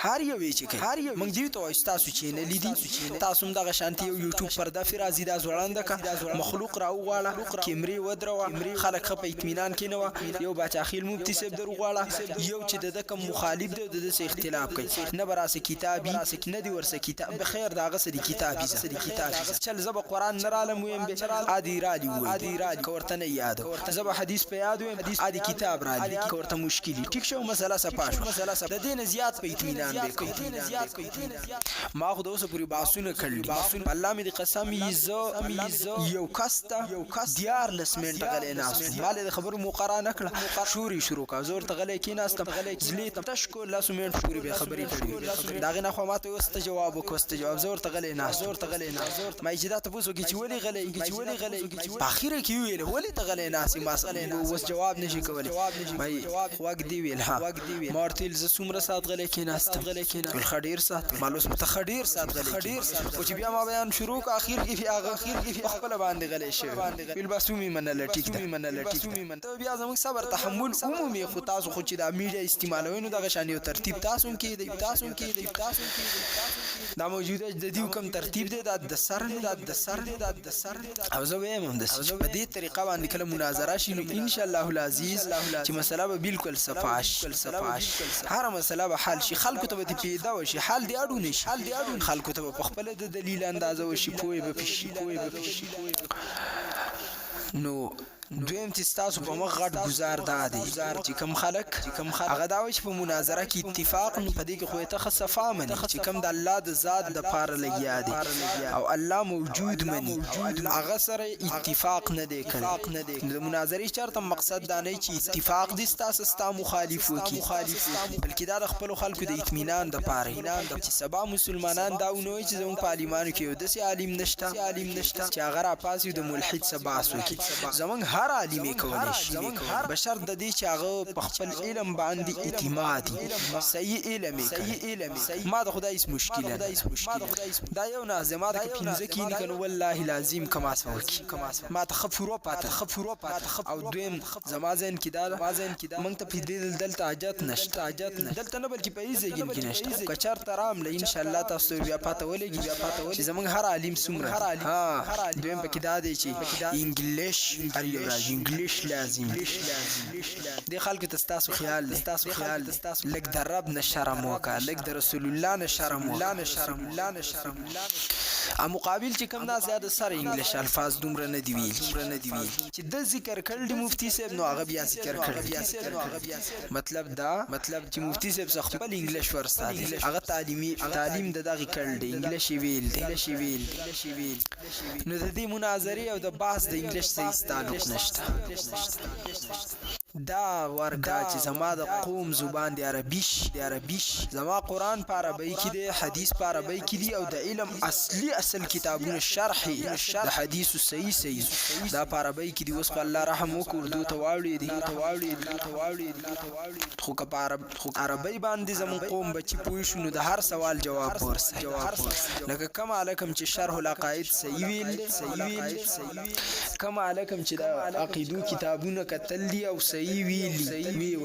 هر یو چې کوي موږ دې ته تاسو چینل دي تاسو هم دغه شانتي یو یوټیوب پرده فرازي دا زوړنده کا مخلوق راو غواړه کیمرې ودروا خلک په اطمینان کې نو یو بچا خیل مفتی صاحب درو غواړه یو چې د کوم مخالف دی د اختلاف کوي نه براسه کتابي نه دی ورسه کتاب بخیر داغه سړي کتابي چل زب قران نه عالم ويم به عادي رالی کوورته نه یاد زب حدیث په یاد ويم عادي کتاب رالی کوورته مشکلی ټیک شو مسله صفاش د دین زیات په اطمینان به ما خو د اوسه پوری باسونه کړل الله مې د قسم یزو یو کاستا دیار لسمنټ غلې ناس مال د خبر مقارنه کړه شوري شروع کا زور ته غلې کې ناس ته زلی ته تشکو لسمنټ پوری به خبرې کړې داغه نه خو ماته اوسه جواب وکوسته زور ته غلې ناس ما اجازه پوسو کې چې ولې غلې په اخر کې ویل ولې ته غلې ناس ما وس جواب نشي کولای مې واګ دی ویل ها مارتل ز څومره سات غلې کې ناس خډیر سات مالوس متخډیر سات غلې او چې بیا ما بیان شروع کا اخر کې خپل باندې غلې شي بل بسومي منل ټیک ته بیا زموږ صبر تحمل عمومي خو تاسو خو چې د میډیا استعمالوي نو دغه شان یو ترتیب تاسو کې دا موجوده د دې کوم ترتیب دی د سر او زه وایم هم د په دې طریقه باندې کله مناظره شي نو ان شاء الله العزیز چې مسله به بالکل صفاش هر مسله به حل شي خلکو ته به پیدا وشي حل دی اډو نشي خلکو ته په خپل د دلیل اندازه وشي پوي به پشي نو دویم چې تاسو په مخ غټ گزار دادي چې کم خلک هغه دا وي چې په مناظره کې اتفاق نه پدې کې خو ته خصفا مني چې کم د الله د ذات د پاره لګیا دي او الله موجود مني هغه سره اتفاق نه دی کړی د مناظرې چرته مقصد دا نه چې اتفاق دي تاسو ستا مخالف وکي بلکې دا د خپل خلکو د اطمینان د پاره چې سبا مسلمانان دا ونوي چې زموږ په عالمانو کې یو داسې عالم نشته چې هغه را پاسي د ملحد سباس وکي زموږ هر عالم کولای شي بشر د دې چې هغه په خپل علم باندې اعتماد صحیح علم ما د خدای اس مشکله دا یو نازمه د پینځه کې نه کنه والله لازم کما سوکی ما تخفرو پات او دویم زمازن کې دا مونږ ته په دې دلته حاجت نشته دلته نه بلکې په ایزه کې نشته کچر ترام له ان شاء الله تاسو بیا پاته ولګي چې زمونږ هر عالم سمره دویم پکې دا دی چې انګلیش انګلیش لازم دی خلکو تاسو خیال لګ د رب نشرم وکا لګ د رسول الله نشرم ا مقابل چې کوم دا زیاده سره انګلیش الفاظ دومره نه دی ویل چې د ذکر کړل مفتی صاحب نو هغه بیا ذکر کړل مطلب چې مفتی صاحب خپل انګلیش ورسته هغه تعلیم د دغه کړل دی انګلیش ویل نو د دې مناظره او د بحث د انګلیش صحیح تعلق نشته دا ورګه چې زما د قوم زبان دی عربیش زما قران په عربی کې دی حدیث په عربی کې دی او د علم اصل کتابونه شرح د حدیث صحیح دا په عربی کې دی اوس الله رحم وکړ اردو ته واوړي خو که په عربی باندې زمون قوم بچی پوي شنو د هر سوال جواب ورسه لکه کما علیکم چې شرح العقائد صحیح ویل کما علیکم چې د عقیدو کتابونه کتل دی او صحیح ویلی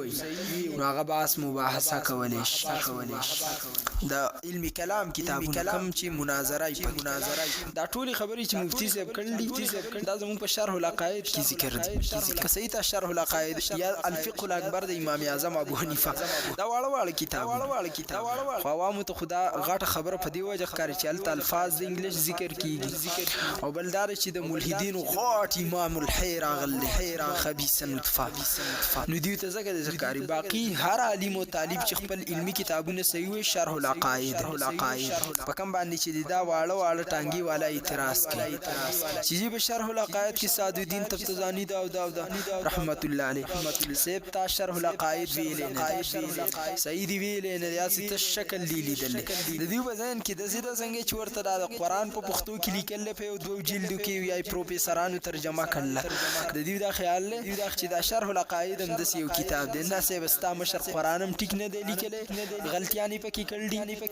نو هغه باس مباحثه کولای شي د علمی کلام کتابونه کوم چې مناظره دا ټولي خبرې چې مفتی صاحب کړل دا زموږ په شرح العقائد کې ذکر دي که صحیح ته شرح العقائد یا الفقه الاکبر د امام اعظم ابو حنیفه دا واړه کتاب خو عوامو ته خدا غټه خبره په دی وجه ښکاري چې الفاظ د انګلیش ذکر کیږي او بلدار چې د ملحدین غټ امام الحیر خبيث نطفه نو دیو ته زګه د ذکر باقی هر عالم او طالب چې خپل علمی کتابونه صحیح وي شرح العقائد په کوم باندې چې دا واړه ټانګي والا اعتراض کوي چې به شرح العقائد کې سعد الدین تفتزانی دا رحمت الله علیه سیب تا شرح العقائد ویل نه سید ویل نه ریاست شکل لیدل د دیو بزن کې د زیاده څنګه چې ورته د قران په پښتو کې لیکل په دوه جلدو کې وی پروفیسورانو ترجمه کړل د دیو دا خیال له چې دا شرح العقائد هم د یو کتاب دی نه سه بستا مشر قرانم ټیک نه دی لیکل غلطیانی پکې کړل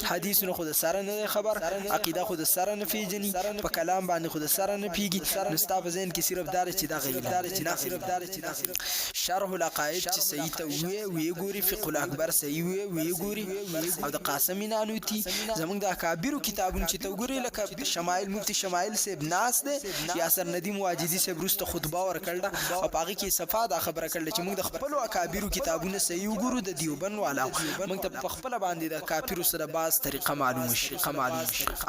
حدیث نو خود سره نه خبر عقیده خود سره نه پیژني په کلام باندې خود سره نه پیږي نو ستا په ذهن کې صرف دار چې دا غیر شرح العقائد چې صحیح ته وی ګوري فقه الاکبر صحیح وی ګوري او د قاسم نانوتی زمونږ د اکابر کتابونو چې ته وګوري لکه شمائل مفتی شمائل صاحب ناس ده یاسر ندیم واجدی صاحب روسته خطبه ورکړه او پاغي کې صفه دا خبره کړل چې موږ د خپل اکابر کتابونو صحیح وګورو د دیوبند والا موږ ته په خپل باندې د کافر سره باز طریقه معلوم شي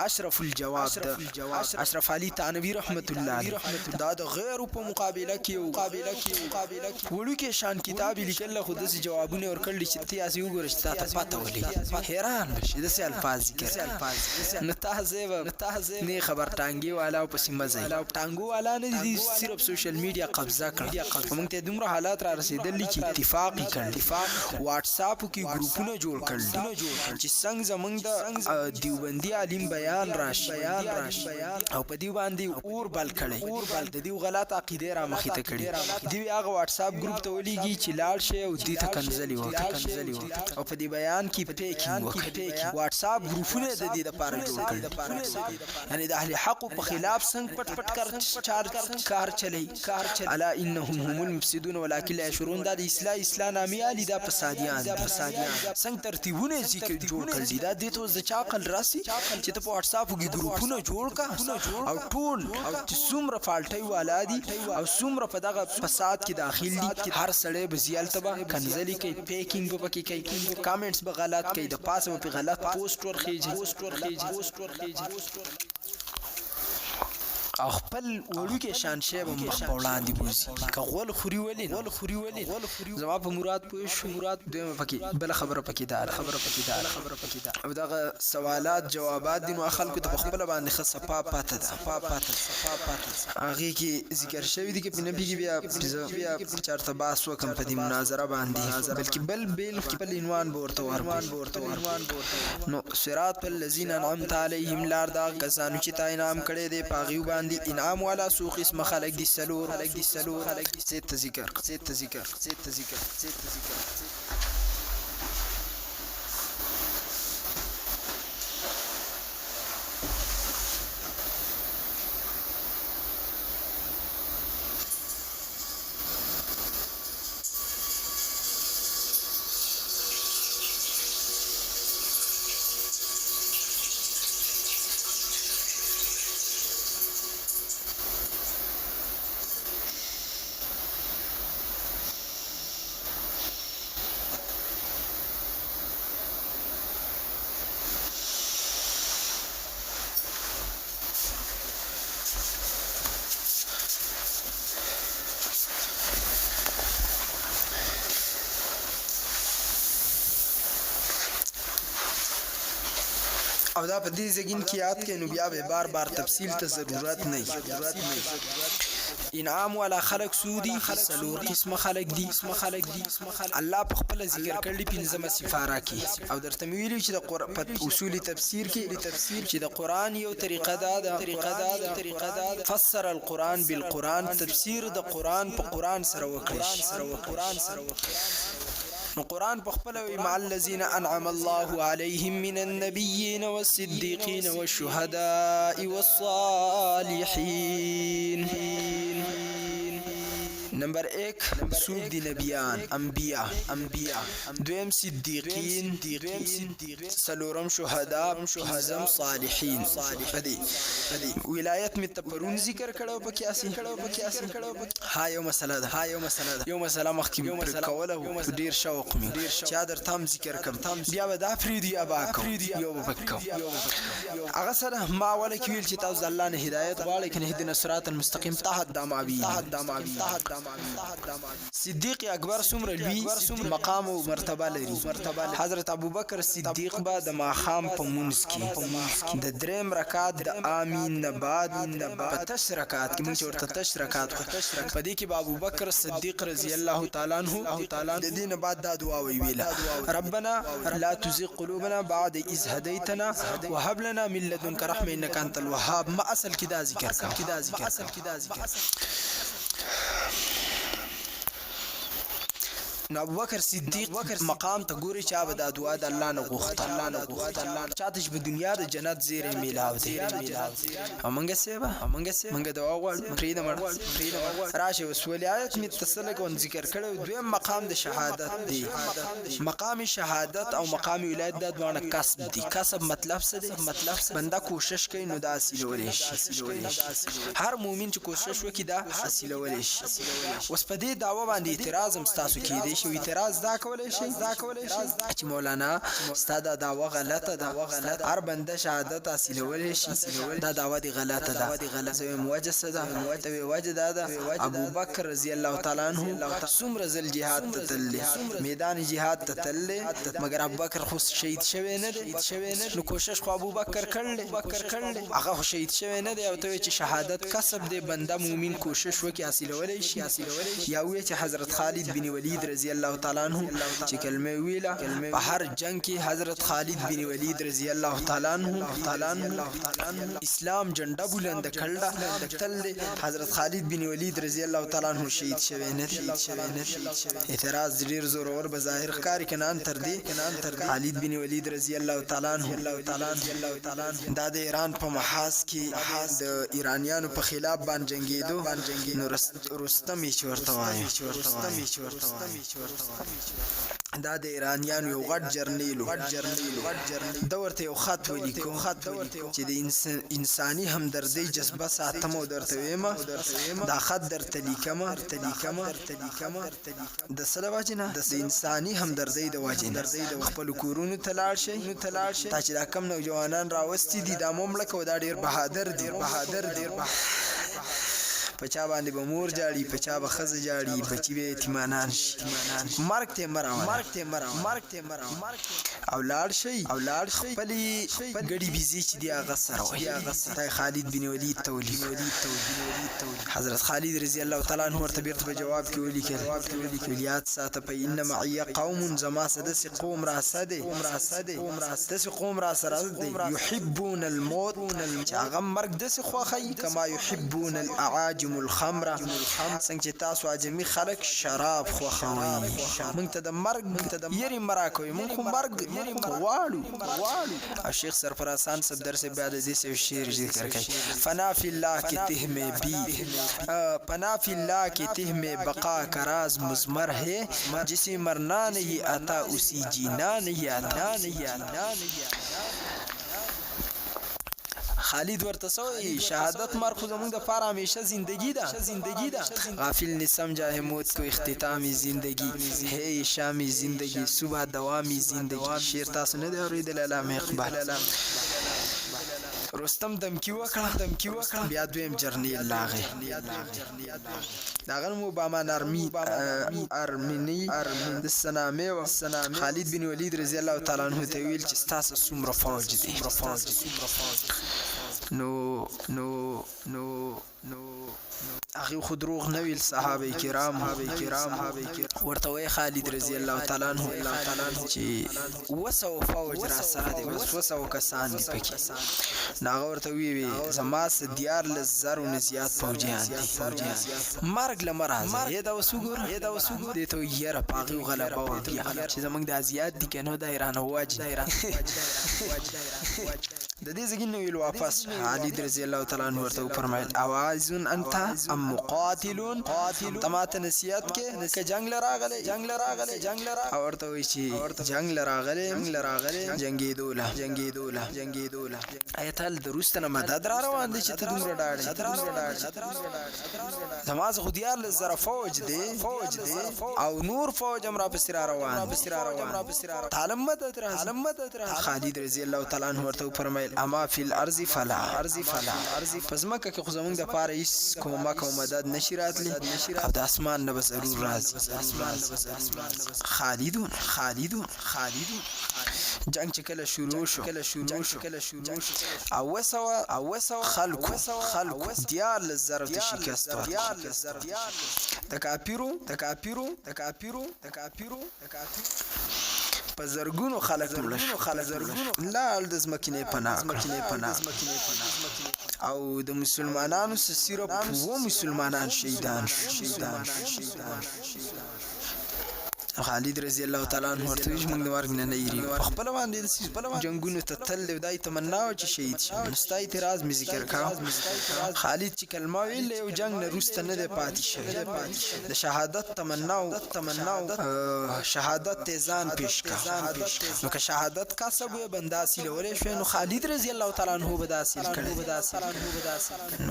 اشرف الجواب ده اشرف علي تانوی رحمت الله علیه دا د غیر په مقابله کې وړو کې شان کتاب لیکل خو د جوابونه ورکړل چې تاسو وګورئ چې تاسو پته ولې حیران بشئ د الفاظ ذکر نتهذب نه خبر ټانګي والا او پسې مزه ټانګو والا نه دي صرف سوشل میډیا قبضه کړ موږ ته دومره حالات را رسیدل چې اتفاق کړ واتس اپ کې ګروپونه جوړ کړل چې څنګه زمونږ د دیوبندي عالم بیان راشي او په دی باندې اور بل کړي د دې غلط عقیده را مخې ته کړي دی هغه واتس اپ ګروپ ته ولېږي چې لاړ شي او دې ته کنځلي او په دې بیان کې پیکینګ وکړي واتس اپ ګروپونه د دې لپاره جوړ کړي یعنی د اهل حق په خلاف څنګه پټ کار چلی الا انهم هم المفسدون ولكن لا يشعرون دا د اصلاح نامي علي دا فسادیان څنګه ترتیبونه ذکر جوړ کړي دا د تو ځچا عقل راسي چې ته په واتس اپ کې ګروپونه جوړ کا او ټول او څومره فالټي والا دي او څومره په دغه فساد کې داخل دي هر سړی به زیال تبا کنځلي کوي پیکینګ به پکې کوي کامنټس به غلط کوي د پاسه په غلط پوسټ ورخیږي او خپل وړو کې شان شی به مخ په وړاندې بوزي که غول خوري ولې زما په مراد پوه شو مراد دویمه پکې بل خبره پکې دا او دغه سوالات جوابات دي نو خلکو ته په خپل باندې خصه پاته هغه کې ذکر شوی دي چې په نبی کې بیا چارته باس وکم په دې مناظره باندې بلکې بل خپل عنوان ورته نو صراط الذين انعمت عليهم لار دا کسانو چې تا انعام کړي دي پاغي باندې انعام والا سو قسم خلق دي سلور ست ذکر او دا په دې ځګین کې یاد کې نو بیا به بار تفصیل ته ضرورت نه انعام والا خلق سودی سلور قسم خلق دي الله په خپل ذکر کړلی پنځمه سفاره کې او درته ویلي چې د قرآن اصول تفسیر کې چې د قرآن یو طریقه ده فسر القرآن بالقرآن تفسیر د قرآن په قرآن سره وکړي نو قرآن په خپل وی مع الذين انعم الله عليهم من النبيين والصديقين والشهداء والصالحين نمبر 1 سود دی نبیان انبیاء دویم صدیقین سلورم شهداء پنځم صالحین فدی ولایت می تپرون ذکر کړو پکې ها یو مسله ده یو مسله مخکې پر کوله ډیر شوق می چا در تام ذکر کم بیا به دا فریدی ابا کو یو پکو هغه سره ما ولکه ویل چې تاسو الله نه هدایت غواړئ کنه هدنا الصراط المستقیم تحت دماوی صدیق اکبر څومره لوی مقام او مرتبه لري حضرت ابوبکر صدیق با د ماخام په مونږ کې د دریم رکعات د امین نباد په تش رکعات کې موږ ورته تش رکعات په دې کې ابوبکر صدیق رضی الله تعالی عنہ د دین بعد دا دعا ویله ربنا لا تزغ قلوبنا بعد إذ هديتنا وهب لنا من لدنك رحمة إنك أنت الوهاب ما اصل کې دا ذکر نو ابوبکر صدیق مقام ته ګوري چې اب د دعا د الله نه غوښته چاته چې په دنیا د جنت زیره میلاو دی همنګ سیبا منګ دعا غواړو فرید مړ راشه وسولیات می تصل کوم ذکر کړو دویم مقام د شهادت دی مقام شهادت او مقام ولایت د دوه کسب دي کسب مطلب څه دی مطلب بنده کوشش کوي نو دا حاصلول شي هر مؤمن چې کوشش وکړي دا حاصلول شي اوس په دې دعوه باندې اعتراض هم تاسو کېدی شي اعتراض دا کولای شي چې مولانا ستاسو دعوه غلطه ده هر بنده شهادت حاصلول شي دا دعوه دی غلطه ده زه موجه صدا وجه دا ابو بکر رضی الله تعالی عنہ څومره ځل jihad ته تللی میدان jihad ته تللی مگر ابو بکر خو شهید شوی نه دی نو کوشش خو ابو بکر کړل هغه شهید شوی نه دی او ته چې شهادت کسب دی بنده مؤمن کوشش وکي حاصلول شي یا وی چې حضرت خالد بن ولید رضی الله تعالی عنہ چې کلمه ویلا په هر جنگ کې حضرت خالد بن ولید رضی الله تعالی عنہ اسلام جنډه بلند کړل تل حضرت خالد بن ولید رضی الله تعالی عنہ شهید شوی نه اعتراض ډیر زور اور بظاهر ښکاری کنان تر دې خالد بن ولید رضی الله تعالی عنہ دا د ایران په محاذ کې د ایرانیانو په خلاف باندې جنگیدو نو رستم یې ورته وایي دا د ایرانیانو یو غټ جرنیلو دا ورته یو خط ولیکو چې د انساني همدردۍ جذبه ساتم او درته ویمه دا خط درته لیکمه د څه د وجې نه د انساني همدردۍ د وجې نه خپلو کورونو ته لاړ شئ تا چې دا کم نوجوانان راوستي دي دا مملکه او دا ډېر بهادر دي پچا باندې به مور جاړي پچا به ښځه جاړي بچي به یتیمانان شي مرګ ته مراوه او لاړ شي خپلې ګډې بیزې چې دي هغه سره وایي خالد بن ولید ته ولیکل حضرت خالد رضی الله تعالی عنہ ورته بیرته په جواب کې ولیکل یاد ساته په ان معي قوم زما سدس قوم راسده قوم راسده يحبون الموت چې هغه مرګ داسې خوښوي کما يحبون الاعاجم الخمره څنګه چې تاسو عجمي خلک شراب خوښوي موږ ته د مرګ یری مراکوي موږ خو مرګ غواړو او شیخ سرفراز خان صاحب درس بعد از این شعر ذکر کوي فنا فی الله کی ته میں بھی پناہ فی اللہ کی ته میں بقا کا راز مضمر ہے جسے مرنا نہیں آتا اسی جینا نہیں آتا خالد ورته سوې شهادت مرخ زمونږ د پاره همیشه زندگی ده غافل نه سمجھا موت کو اختتامی زندگی ہے شامی زندگی صبح دوامی زندگی شعر تاسو نه دی اوریدل علامه اقبال رستم دمکی وکړه بیا دویم جرنیل لاغه داغه مو بامان ارمنی د سنامه خالد بن ولید رضی الله تعالی عنہ ته ویل چې تاسو څومره فوج دي نو اخي خود دروغ نه ویل صحابه کرام ورته وی خالد رضی الله تعالی عنہ چې وسو فوج را سره دی وسو کسان دي پکې ناغه ورته وی زما سديار لزر او زیات فوجیان دي مرګ لمرازه دا وسوګور دي ته یره پاغي غلبه و دي چې زمنګ د ازیات دي کنه د ایران هواج د دې زګین نو ویل واپس خالد رضی الله تعالی عنہ ورته فرمایل اوازن انت ام مقاتلون تمات نصیحت کې ک جنگ لراغله اورته وی چې جنگ لراغله جنگي دوله ایت ال دروستنه مدد را روان دي چې ته دومره ډاړې نماز خديار لزر فوج دي او نور فوج امر په سر روان تعلم مدد خالد رضی الله تعالی عنہ ورته فرمایل اما فی الارض فلا پس مکه کې خو زمونږ د پاره هیڅ کومک او مدد نشی راتلی او د اسمان نه بس ضرور راځي خالدون جنگ چې کله شروع شو او وسو خلق دیار لزرت شکست تکاپیرو په زرګونو خلک مړه لال د زمکینه پناه او د مسلمانانو صرف و مسلمانان شهیدان خالد رضی الله تعالی عنہ ورته چې موږ د مرګ نه یری خپل باندې جنگونو ته تل دای تمنا او چې شهید شي مستا اعتراض می ذکر کاو خالد چې کلمه ویل یو جنگ نه روسته نه دی پاتې شوی د شهادت تمنا او شهادت تیزان پیش کا نو که شهادت کا سب بندا سیل ولې شو نو خالد رضی الله تعالی عنہ بداسیل کړي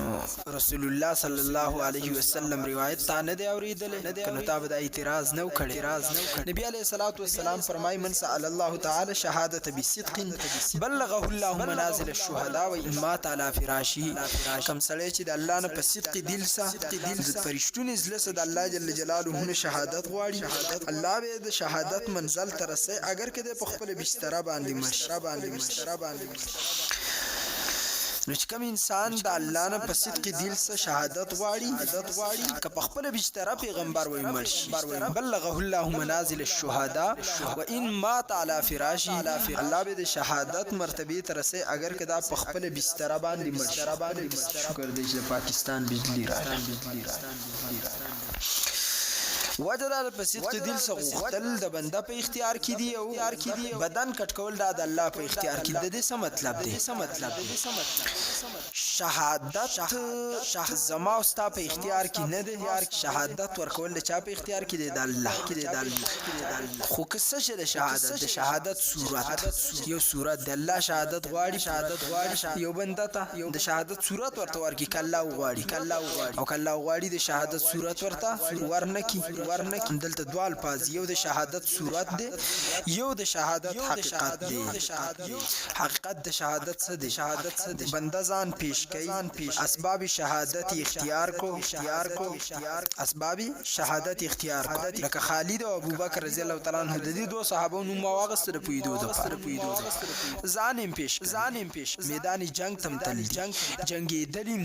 نو رسول الله صلی الله علیه وسلم روایت تا نه دی اوریدل کنه تا به اعتراض نو کړي نبی علیہ الصلوۃ والسلام فرمای من سأل الله تعالی شهادت بصدق بلغه الله منازل الشهداء وان مات على فراشه کم سړی چې د الله نه په صدق دل سره د فرشتونو زله سره د الله جل جلاله نه شهادت غواړي الله به د شهادت منزل ته رسي اگر کده په خپل بستر باندې نو چې کوم انسان د الله نه په صدق دل سره شهادت غواړي که په خپل بستر پیغمبر وای مرشي بلغه الله منازل الشهداء وان مات على فراشه الله به د شهادت مرتبه ته رسي اگر کدا په خپل بستر باندې مرشي شکر دې چې پاکستان بجلی راځي وجدار په صدق دل سره غوښتل د بنده په اختیار کې دی او بدن کټکول د الله په اختیار کې دی څه مطلب دی شهادت زما او ستا په اختیار کې نه دی شهادت ورکول د چا په اختیار کې دی د الله خو کسه چې د شهادت صورت یو صورت د الله شهادت غواړي یو بنده ته د شهادت صورت ورته ورکی کله غواړي او کله غواړي د شهادت صورت ورته ورنکی دلته دوال پاز یو د شهادت صورت دی یو د شهادت حقیقت دی حقیقت د شهادت څه دی بنده ځان پیش کوي اسباب شهادت اختیار کو اسباب شهادت اختیار کو لکه خالد او ابوبکر رضی الله تعالی عنہ د دې دوه صحابو نوم واغست د پویدو ځان پیش میدان جنگ تم تل جنگي دلیم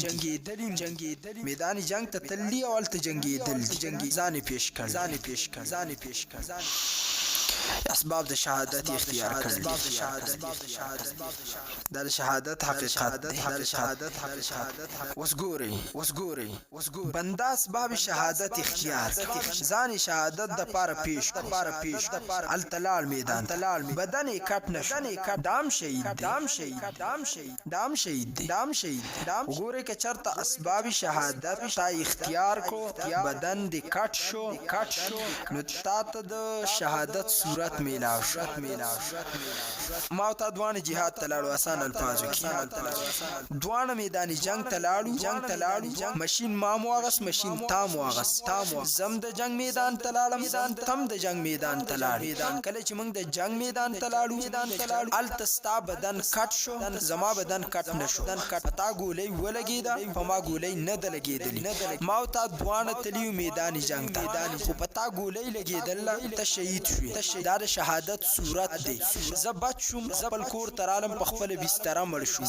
میدان جنگ ته تلی اول ته جنگي ځان پیش کړ اسباب د شهادت اختیار کړل د شهادت حقیقت وسګوري بندا اسباب شهادت اختیار ځان شهادت د پاره پیش التلال میدان بدن کټ نشو دام شهید وګوره که چرته اسباب شهادت تا اختیار کو بدن د کټ شو نو تاسو د شهادت صورت میلاو ما ته دوانه jihad تلاړو آسان الفاظو کې دوانه میدان جنگ تلاړو ماشین ما مواغس ماشین تا مواغس زم د جنگ میدان تلاړم تم د جنگ میدان تلاړ کله چې موږ د جنگ میدان تلاړو ال تستا بدن کټ شو زما بدن کټ نشو پتا ګولې ولګیدا په ما ګولې نه د لګیدلې ما ته دوانه تلیو میدان جنگ ته خو پتا ګولې لګیدل ته شهید شوې دا د شهادت صورت دی زبات شوم خپل کور ترالم په خپل بستر مړ شو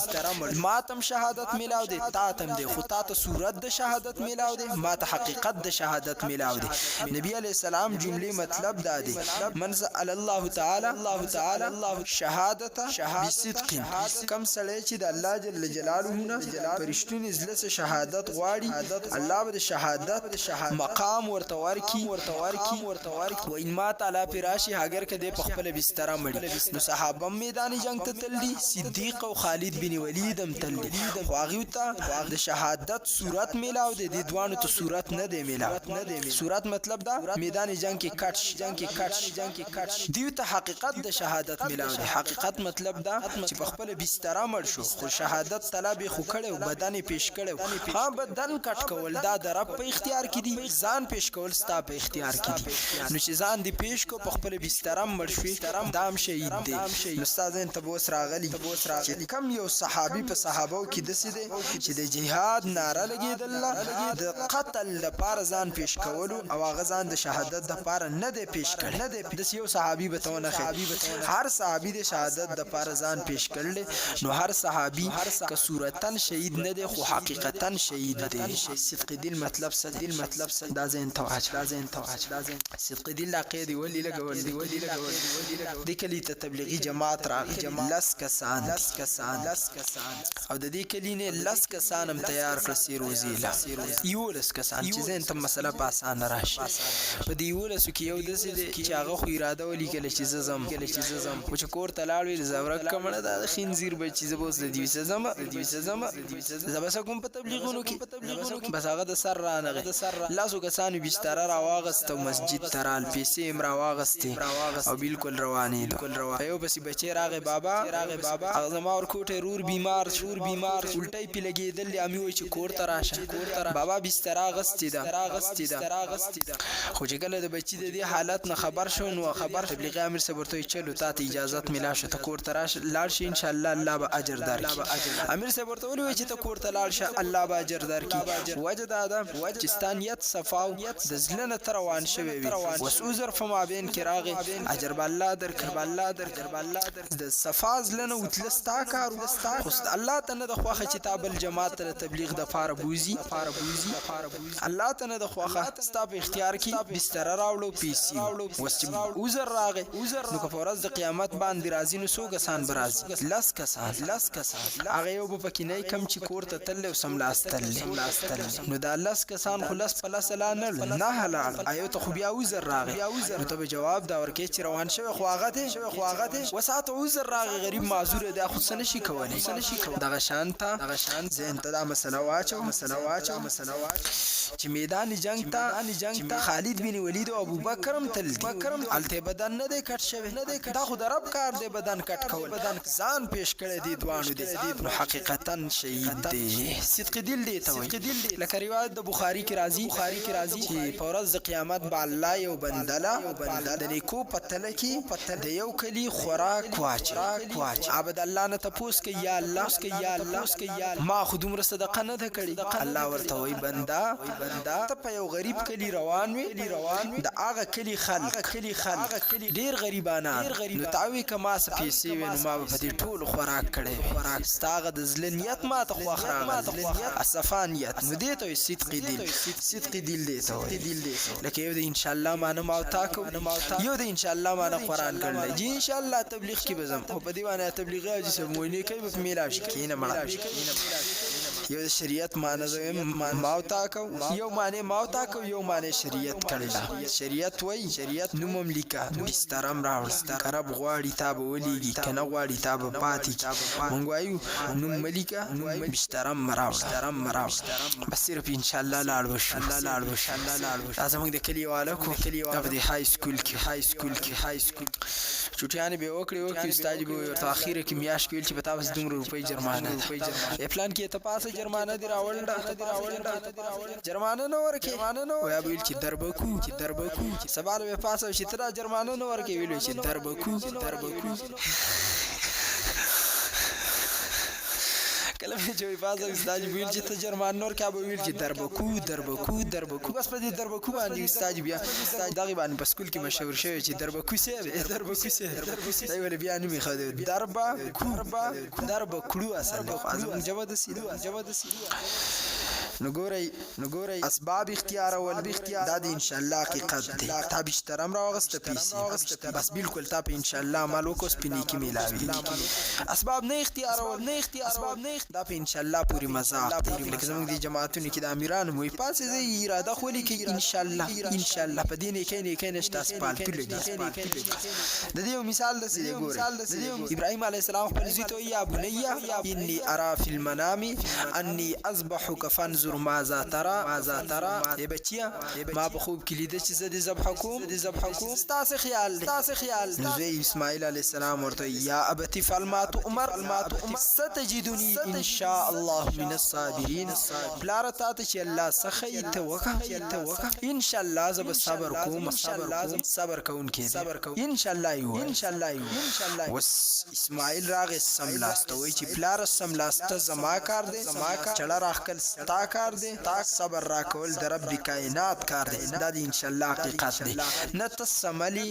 ماتم شهادت میلاو دی تاتم دی خو تاسو صورت د شهادت میلاو دی ما ته حقیقت د شهادت میلاو دی نبی علیہ السلام جمله مطلب دا دی من سأل الله تعالی شهادت بصدق کم سړی چې د الله جل جلاله نه فرشتونی زله شهادت غواړي الله به د شهادت مقام ورته ورکی و ان ما تعالی فراشی اگر کده په خپل بستر مړي نو صحابه میدان جنگ ته تللی صدیق او خالد بن ولید هم تللی خو هغه ته د شهادت صورت میلاو دي د دوانو ته صورت نه دی میلاو صورت مطلب دا میدان جنگ کې کټ دیو ته حقیقت د شهادت میلاو دي حقیقت مطلب دا چې په خپل بستر مړ شو خو شهادت طلب خو کړو بدن پیش کړو ها بدن کټ کول دا د رب په اختیار کې دي ځان پیش کول ستا په اختیار کې دي نو چې ځان دی پیش کو په خپل بسترم مرشوي دام شهید دی استادین تبوس راغلی چې کم یو صحابي په صحابو کې دسه دی چې د جهاد ناره لګیدل د قتل لپاره ځان پیش کولو او هغه ځان د شهادت لپاره نه دی پیش کړ د یو صحابي بتونه هر صحابي د شهادت لپاره ځان پیش کړل نو هر صحابي که صورتن شهید نه دی خو حقیقتا شهید دی صدق دل مطلب دا زين توعج صدق دل عقيدي ولي لګول د کلی ته تبلیغي جماعت راغی 10 کسان او د دې کلی نه 10 کسان هم تیار کړ سیروزیلا 11 کسان چې زین ته مسله په اسانه راشي په دې 11 کې یو داسې چې هغه خو اراده ولیکل چې زم او چې کور ته لاړ ویل زورک کمنه د خنزیر بچی زبوس د دیوسه زم زبس کوم په تبلیغونو کې بس هغه د سر رانغه لاسو کسانو بستر را واغست مسجد ترال پیسې امرا واغسته او بالکل روانې یو بس بچی راغه بابا هغه ما ور کوټه رور بیمار الټی پی لګیدل امي وای چې کور ته راشه بابا بستر غستی دا خو چې کله د بچی د دې حالت نه خبر شو نو خبر تبلیغ امیر صاحب ورته چلو ته اجازه ملا شو ته کور ته راشه لاړ شي ان شاء الله الله به اجر درکړي امیر صاحب ورته وی چې ته کور ته لاړ شه الله به اجر درکړي وجه دا ده چې ستانیت صفاو د زلنه تر روان شوی وي وسوزر فما بین کراغه اجر بالله درکړي د صفا زلنه وتلستا کارو خو الله تعالی د خوخه چې تاب الجماعت ته تبلیغ د فاربوزي الله تعالی د خوخه ستا په اختیار کې بستر راوړو پیسي وزر راغه نو په ورځ د قیامت باندې راځي نو سو کسان برازي 10 کسان هغه یو په کې نه کم چې کور ته تل او سملاستل نو دا 10 کسان خلاص پلاس لا نه حلال ایو ته خو بیا وزر راغه نو ته جواب دا ورکې چې روان شوی خواغه وسات وزر راغه غریب معذور دی خو څه نشي کولای دغه شانته زين ته دا مسله واچو چې میدان جنگ ته خالد بن ولید او ابو بکر هم تل الته بدن نه دی کټ شوی دا خو د رب کار دی بدن کټ کول ځان پیش کړی دی دوانو دی حقیقتا شهید دی صدق دل دی ته وي لکه روایت د بخاری کې راځي چې په ورځ د قیامت با الله یو بندله د نیکو پتل کې د یو کلی خوراک واچ عبد الله نه تپوس کې یا الله ما خودم را صدقه نه کړی الله ورته وي بندا ته په یو غریب کلی روان وي د هغه کلی خلک ډیر غریبانه نو تاوي کما سپیسي وینم ما په دې ټول خوراک کړي ستاغه د زلنیت ما ته خو اخراغه اسفانیت نو دې ته صدق دل دې ته لکه یو د ان شاء الله ما نه ماوتاکو یو د ان شاء الله ما نه قران کړل جی ان شاء الله تبلیغ کې بزم او په دې باندې تبلیغ راځي سمونی کوي په میلاش کینه مړه یو شریعت معنی ماوتاکو یو معنی شریعت کړل شریعت نو مملکه بسترم راوړ کرب غواړي تاب ولېږي کنه غواړي تاب پاتې مونږ وایو نو ملکه نو بسترم راوړ بس صرف ان شاء الله لاړ وشو لازم د کلیوالو په دې های سکول کې چټیان به وکړي استاد به ورته اخیره کې میاش کېل چې پتا بس 2 روپۍ جرمانه پلان کې ته پاسه جرمانه دی راوړل جرمانه نو ورکه ویا ویل چې دربکو چې سبال به پاسه چې تر جرمانه نو ورکه ویل چې دربکو کله چې پاسه استاد ویل چې ته جرمان نور کا به ویل چې دربکو بس په دې دربکو باندې استاد بیا دغه باندې په سکول کې مشهور شوی چې دربکو سه دا ویل بیا نه میخواد دربکو اصل ازم جواب دسی نو ګورئ اسباب اختیار او دا د ان شاء الله حقیقت دی تاب اشترام راغسته پیسي بس بالکل تاب ان شاء الله مالو کو سپینی کی میلاوی اسباب نه اختیار دا په ان شاء الله پوری مزاق دی لکه زموږ دی جماعتونو کې د امیران مو پاسه زی اراده خو لیکي ان شاء الله په دین کې نشته اسپال کله د دې مثال د سې ګورئ ابراهيم عليه السلام خپل زیته یا بنیا انی ارى فی المنام انی اذبحک فانظر ماذا ترى ای بچیا ما په خوب کې لیدل چې زه ذبح کوم تاسو خیال زوی اسماعیل علیه السلام ورته یا ابتی فالما تؤمر ستجدنی ان شاء الله من الصابرین بلار ته چې الله سخی ته وکه ان شاء الله زب صبر کوم صبر کوم کې ان شاء الله وس اسماعیل راغ سملاستوي چې بلار سملاسته زما کار دی چړه راخل ستا کار دی تا صبر راکول د رب کائنات کار دی دا د ان شاء الله حقیقت دی نه تسملی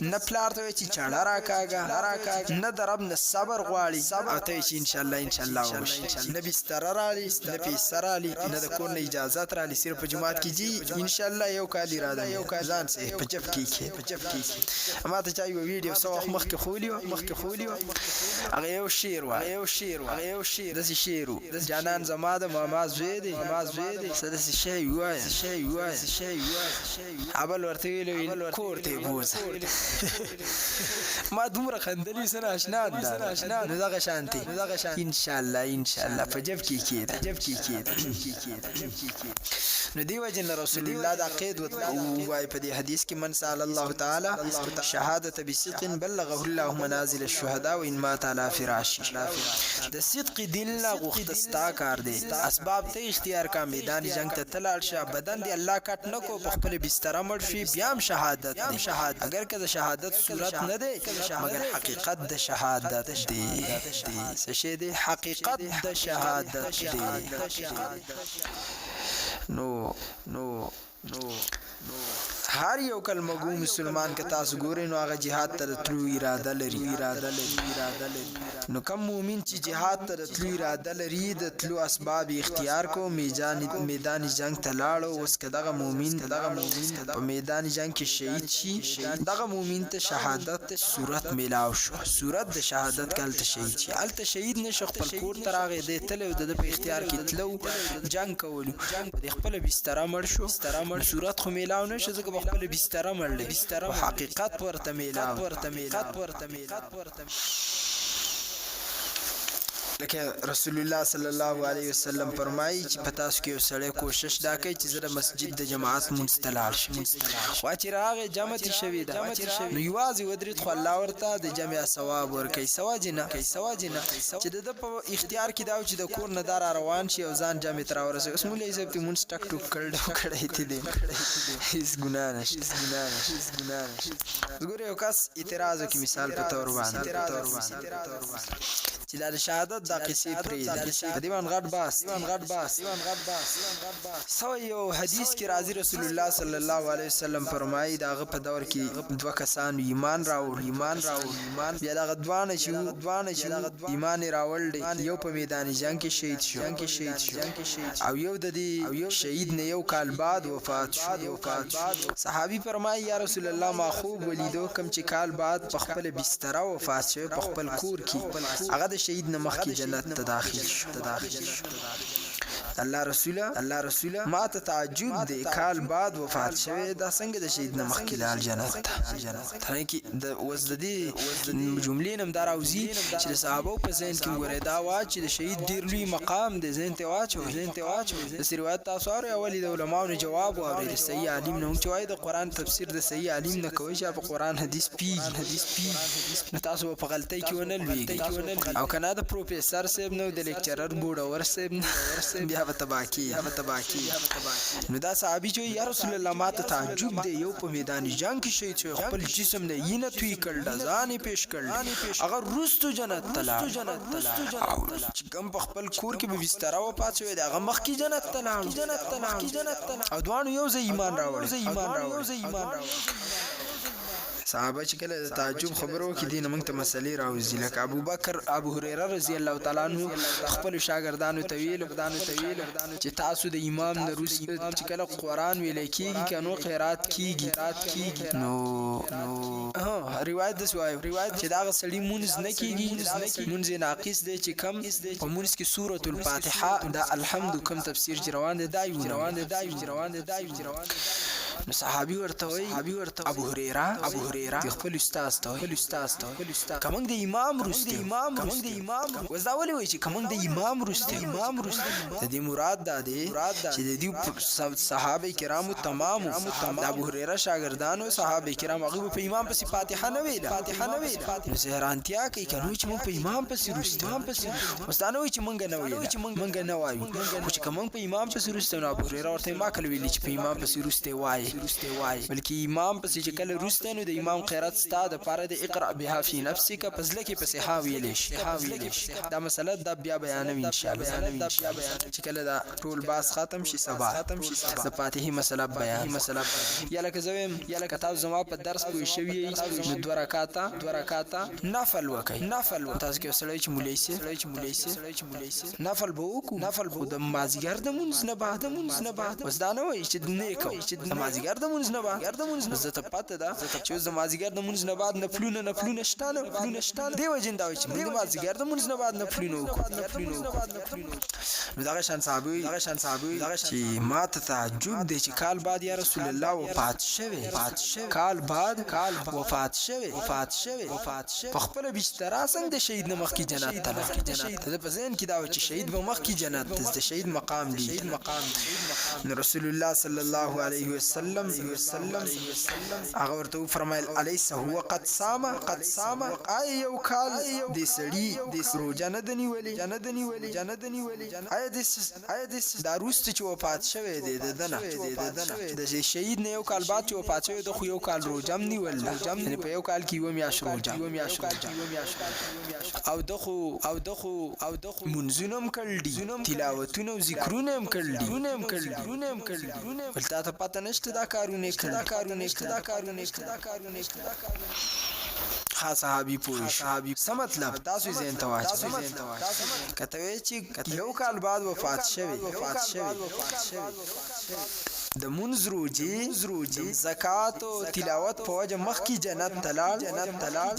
نه پلار ته چې چاړه راکاګه نه د رب نه صبر غواړي او ته چې ان شاء الله وشي نه بستر رالی نه پیسه رالی نه د کور نه اجازه رالی صرف په جماعت کې جی ان شاء الله یو کال اراده یو ځان سه په جب کې اما ته چا یو ویډیو سو مخکې خولیو هغه یو شعر داسې شعر جانان زما د ماما زوی دی داسې شی وایي ابل ورته ویلو کور ته بوزه ما دومره خندلی سره آشنا ده نو دغه شانتي ان شاء الله په جب کې نو دی وجه رسول الله دا قید وای په دې حدیث کې من سال الله تعالی شهادت بصدق بلغه الله منازل الشهداء وان مات على فراشه د صدق دل غوښتستا کار دی اسباب ته اختیار کا میدان جنگ ته تلل شه بدن دی الله کټ نه کو په خپل بستر مړ شي بیا هم شهادت دی اگر که د شهادت صورت نه دی مگر حقیقت د شهادت دی څه شی دی حقیقت د شهادت دی نو هر یو کلمه گو مسلمان که تاسو ګورئ نو هغه جهاد ته تلو اراده لري نو کم مومن چې جهاد ته تلو اراده لري د تلو اسباب اختیار کو میدان جنگ ته لاړو اوس که دغه مومن په میدان جنگ کې شهید شي دغه مومن ته شهادت صورت میلاو شو صورت د شهادت کله ته شهید شي الته شهید نشه خپل کور ته راغی دی تلو د په اختیار کې تلو جنگ کولو د خپل بستر مړ شو صورت خو میلاو نشه ځکه خپل بستر مړ حقیقت ورته میلاو لکه رسول الله صلی الله علیه وسلم فرمایي چې پتا سو کې سړی کوشش دا کوي چې زره مسجد د جماعت مستلال شي وا چې راغه جماعت شوی دا نو یوازې ودرید خو الله ورته د جمع ثواب ورکي سواجنه چې د په اختیار کې دا چې د کور نه دار روان شي او ځان جمع تر ورسې اوس مولوی صاحب ته مونږ ټک ټک کړی ته دي هیڅ ګناه نشته وګوره یو کس اعتراض کوي مثال په تور باندې چې د شهادت د قصې پرې د دیوان غټ باس سو یو حدیث کې راځي رسول الله صلی الله علیه وسلم فرمایي داغه په دور کې دوه کسان ایمان راوړ بیا دغه دوانه چې ایمان راوړل یو په میدان جنگ کې شهید شو او یو د دې شهید نه یو کال بعد وفات شو صحابي فرمایي یا رسول الله ما خوب ولیدو کم چې کال بعد په خپل بستر وفات شو په خپل کور کې هغه د شهید نه مخکې جنت ته داخل شو الله رسول ما ته تعجب دی کال بعد وفات شوی دا څنګه د شهید نه مخکې لال جنت ته کې د وزدي جملې نم دراوزی چې صحابه په ذهن کې ګورې دا وا چې د شهید ډیر لوی مقام دی ذهن ته واچو د روایت تاسو اولی د علماو نه جواب واوري د صحیح عالم نه چې وای د قران تفسیر د صحیح عالم نه کوي چې په قران حدیث نو تاسو په غلطۍ کې ونه لويږئ او کنه د پروفیسور صاحب نو د لیکچرر بوډور صاحب بیا به تباکی نو دا صحابي چې یا رسول الله ما ته تعجب دی یو په میدان جنگ کې شهید شو خپل جسم نه یینه توی کړل ځان پیش کړل اگر روستو جنت تلا چې کوم په خپل کور کې به بستر او پات شوی دا مخ کې جنت تلا او دوانو یو ځای ایمان راوړل صحابه چې کله د تعجب خبرو کې دین موږ ته مسلې راوځي لکه ابو هريره رضی الله تعالی عنہ خپل شاګردانو ته ویل چې تاسو د امام نه روس چې کله قرآن ویل کېږي کنو قرات کېږي نو روایت د سوای چې دا سړی مونږ نه کېږي مونږ ناقص دی چې کم په مونږ کې سورۃ الفاتحه دا الحمد کوم تفسیر روان دی نو صحابي ورته وای ابو هريره خپل استاد ته کوم د امام روسته وزاولي وای چې کوم د امام روسته د دې مراد ده چې د دې صحابه کرامو تمام د ابو هريره شاګردانو صحابه کرام هغه په امام په فاتحه نه ویل نو زهرانتیا کوي کنه چې موږ په امام په روسته وستانه وای چې موږ نه وایو چې کوم په امام په روسته نو ابو هريره ورته ما کله ویل چې په امام په روسته وای بلکې امام پسې چې کله روسته نو د امام قرات ستا د پاره د اقرا بها فی نفسک پس لکه پسې حاویل شي دا مسله د بیا بیانوي ان شاء الله چې کله دا ټول باس ختم شي سبا د فاتحه مسله بیان یا لکه زویم یا لکه تاسو زما په درس پوي شوی نو 2 رکعاته نفل وکي تاسو کې سړی چې مولای سي نفل به وکړو نفل خو د مازیګر د مونږ نه بعد بس دا نه وایي چې نه کوي چې د مازیګر د مونږ نه بعد زه ته پته ده چې د مازیګر د مونږ نه بعد نفلونه شته دی وجه دا وایي چې د مازیګر د مونږ نه بعد نفلونه وکړو نو دا شان صحابي چې ما ته تعجب دی چې کال بعد یا رسول الله وفات شوه کال بعد وفات شوه په خپل بستر څنګه د شهید نه مخکې جنت ته په ذهن کې دا و چې شهید به مخکې جنت ته د شهید مقام دی نو رسول الله صلی الله علیه وسلم هغه ورته فرمایل الیس هو قد صام ای یو کال د سړی د روزه نه دنی ولی ای د داروست چې وفات شوه دی دنه د شهید نه یو کال بعد چې وفات شوه د خو یو کال روزه هم نیول یعنی په یو کال کې و میاش روزه او دخو منځونم کړل تلاوتونه او ذکرونه هم کړل ولته ته پته نشته دا کارونه خاص صحابي پوه څه مطلب تاسو زین ته واچو کته چې یو کال بعد وفات شوه د منځ روزي زکات او تلاوت په وجه مخکې جنت تلال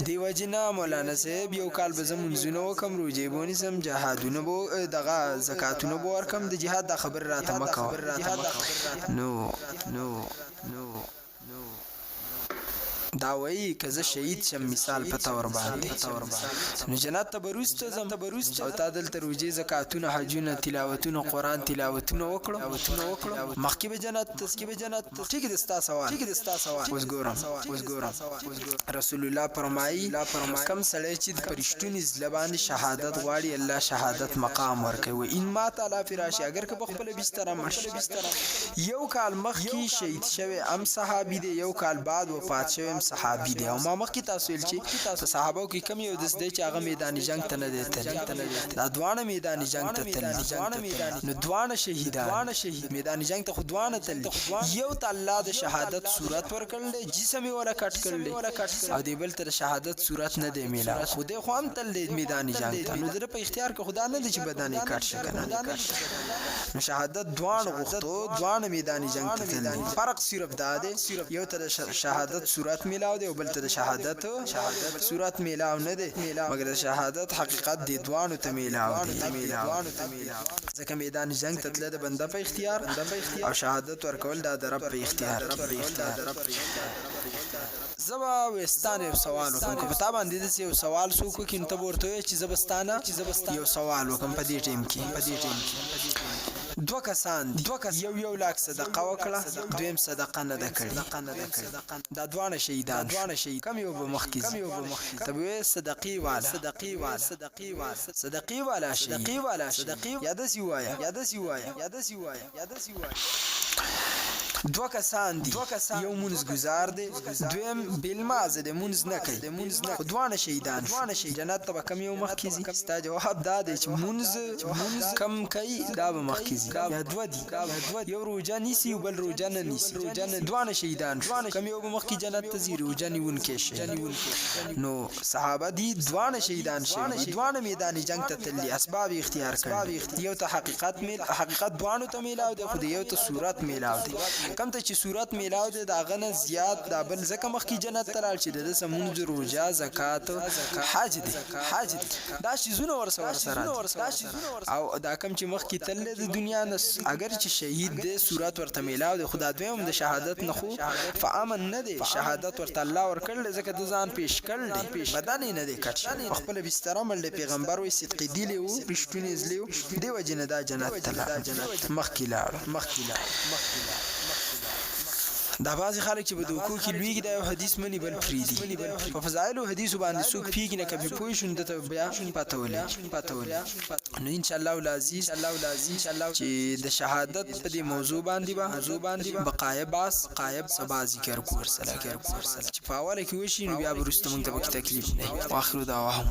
دی وجنا مولانا صاحب یو کال به زمونځونه وکم روزي بونی سم جهادونه بو دغه زکاتونه بو ورکم د جهاد د خبر راته مکو نو دا وایي که زه شهید شم مثال په تور باندې نو جنت ته بروست او تا دلته روزي زکاتونه حجونه تلاوتونه قران تلاوتونه وکړو مخکې به جنت ټیک د ستا سوال اوس ګورم رسول الله فرمایي کم سړی چې د پرشتونی زبان شهادت غواړي الله شهادت مقام ورکوي و ان ما تعالی فراش اگر که په خپل بستر مش یو کال مخکې شهید شوی ام صحابي دی یو کال بعد وفات شوی صحابي دی او ما مخکې تاسو ویل چې صحابو کې کم یو د دې چې هغه میدان جنگ ته نه دی دا دوانه میدان جنگ ته تل نو دوانه شهیدان میدان جنگ ته خودوانه تل یو تعالی د شهادت صورت ورکړل جسم ولا کټ کړل او دی بل تر شهادت صورت نه دی میلا خوده خو هم تل میدان جنگ ته نو در په اختیار کې خدا نه دی چې بدن یې کټ شي نو شهادت دوانه میدان جنگ ته تل فرق صرف دا دی یو تر شهادت صورت میلاو دی او بل ته شهادت صورت میلاو نه دی مګر شهادت حقیقت دی دوانو ته میلاو ځکه میدان جنگ ته تل د بنده په اختیار او شهادت ورکول د رب په اختیار زبا وستان یو سوال وکم په تا باندې د یو سوال سو کو کین ته ورته چې زبستانه یو سوال وکم په دې ټیم کې دو کسان یو لاک صدقه وکړه دویم صدقه نه ده کړې دا دوانه شهیدان کم یو به مخکې تبوی صدقی والا یاد سی وایا دو کسان دي یو مونږ گزار دي دویم بل مازه د مونږ نه کوي دوانه شهیدان جنت ته کم یو مخکې ستا جواب دا دی چې مونږ کم کوي دا به مخکې یا دو دي یو روزه نیسی او بل روزه نه نیسی دوانه شهیدان کم یو به مخکې جنت ته زی روزه نیون کې نو صحابه دي دوانه شهیدان دوانه میدان جنگ ته تللی اسباب اختیار کړي یو ته حقیقت دوانو ته میلاو دی خو یو ته صورت میلاو دی کم ته چې صورت میلاو دی دا غنه زیات دا بل زکه مخکې جنت تلل چې د سمونځ روزه زکات حج دا شیزونه ورسره او دا کم چې مخکې تل د دنیا نس اگر چې شهید دی صورت ورته میلاو دی خدای دویم د شهادت نه خو فامن نه دی شهادت ورته الله ورکړل زکه د ځان پیش کړل بدن نه دی کټ خپل بستر مل پیغمبر وي صدق دی له رښتونی زلیو دی وجنه دا جنت تل مخکې لاړ دا بعض خلک چې په دوکو کې لویږي دا یو حدیث مني بل فریدي په فضایل او حدیث باندې څوک پیږي نه کبي پوي شون د ته بیا پاتولې نو ان شاء الله العزیز چې د شهادت په دې موضوع باندې بقایه باس قایب سبا ذکر کور سره چې په اوله کې وشي نو بیا ورسته موږ ته تکلیف نه واخر دعواهم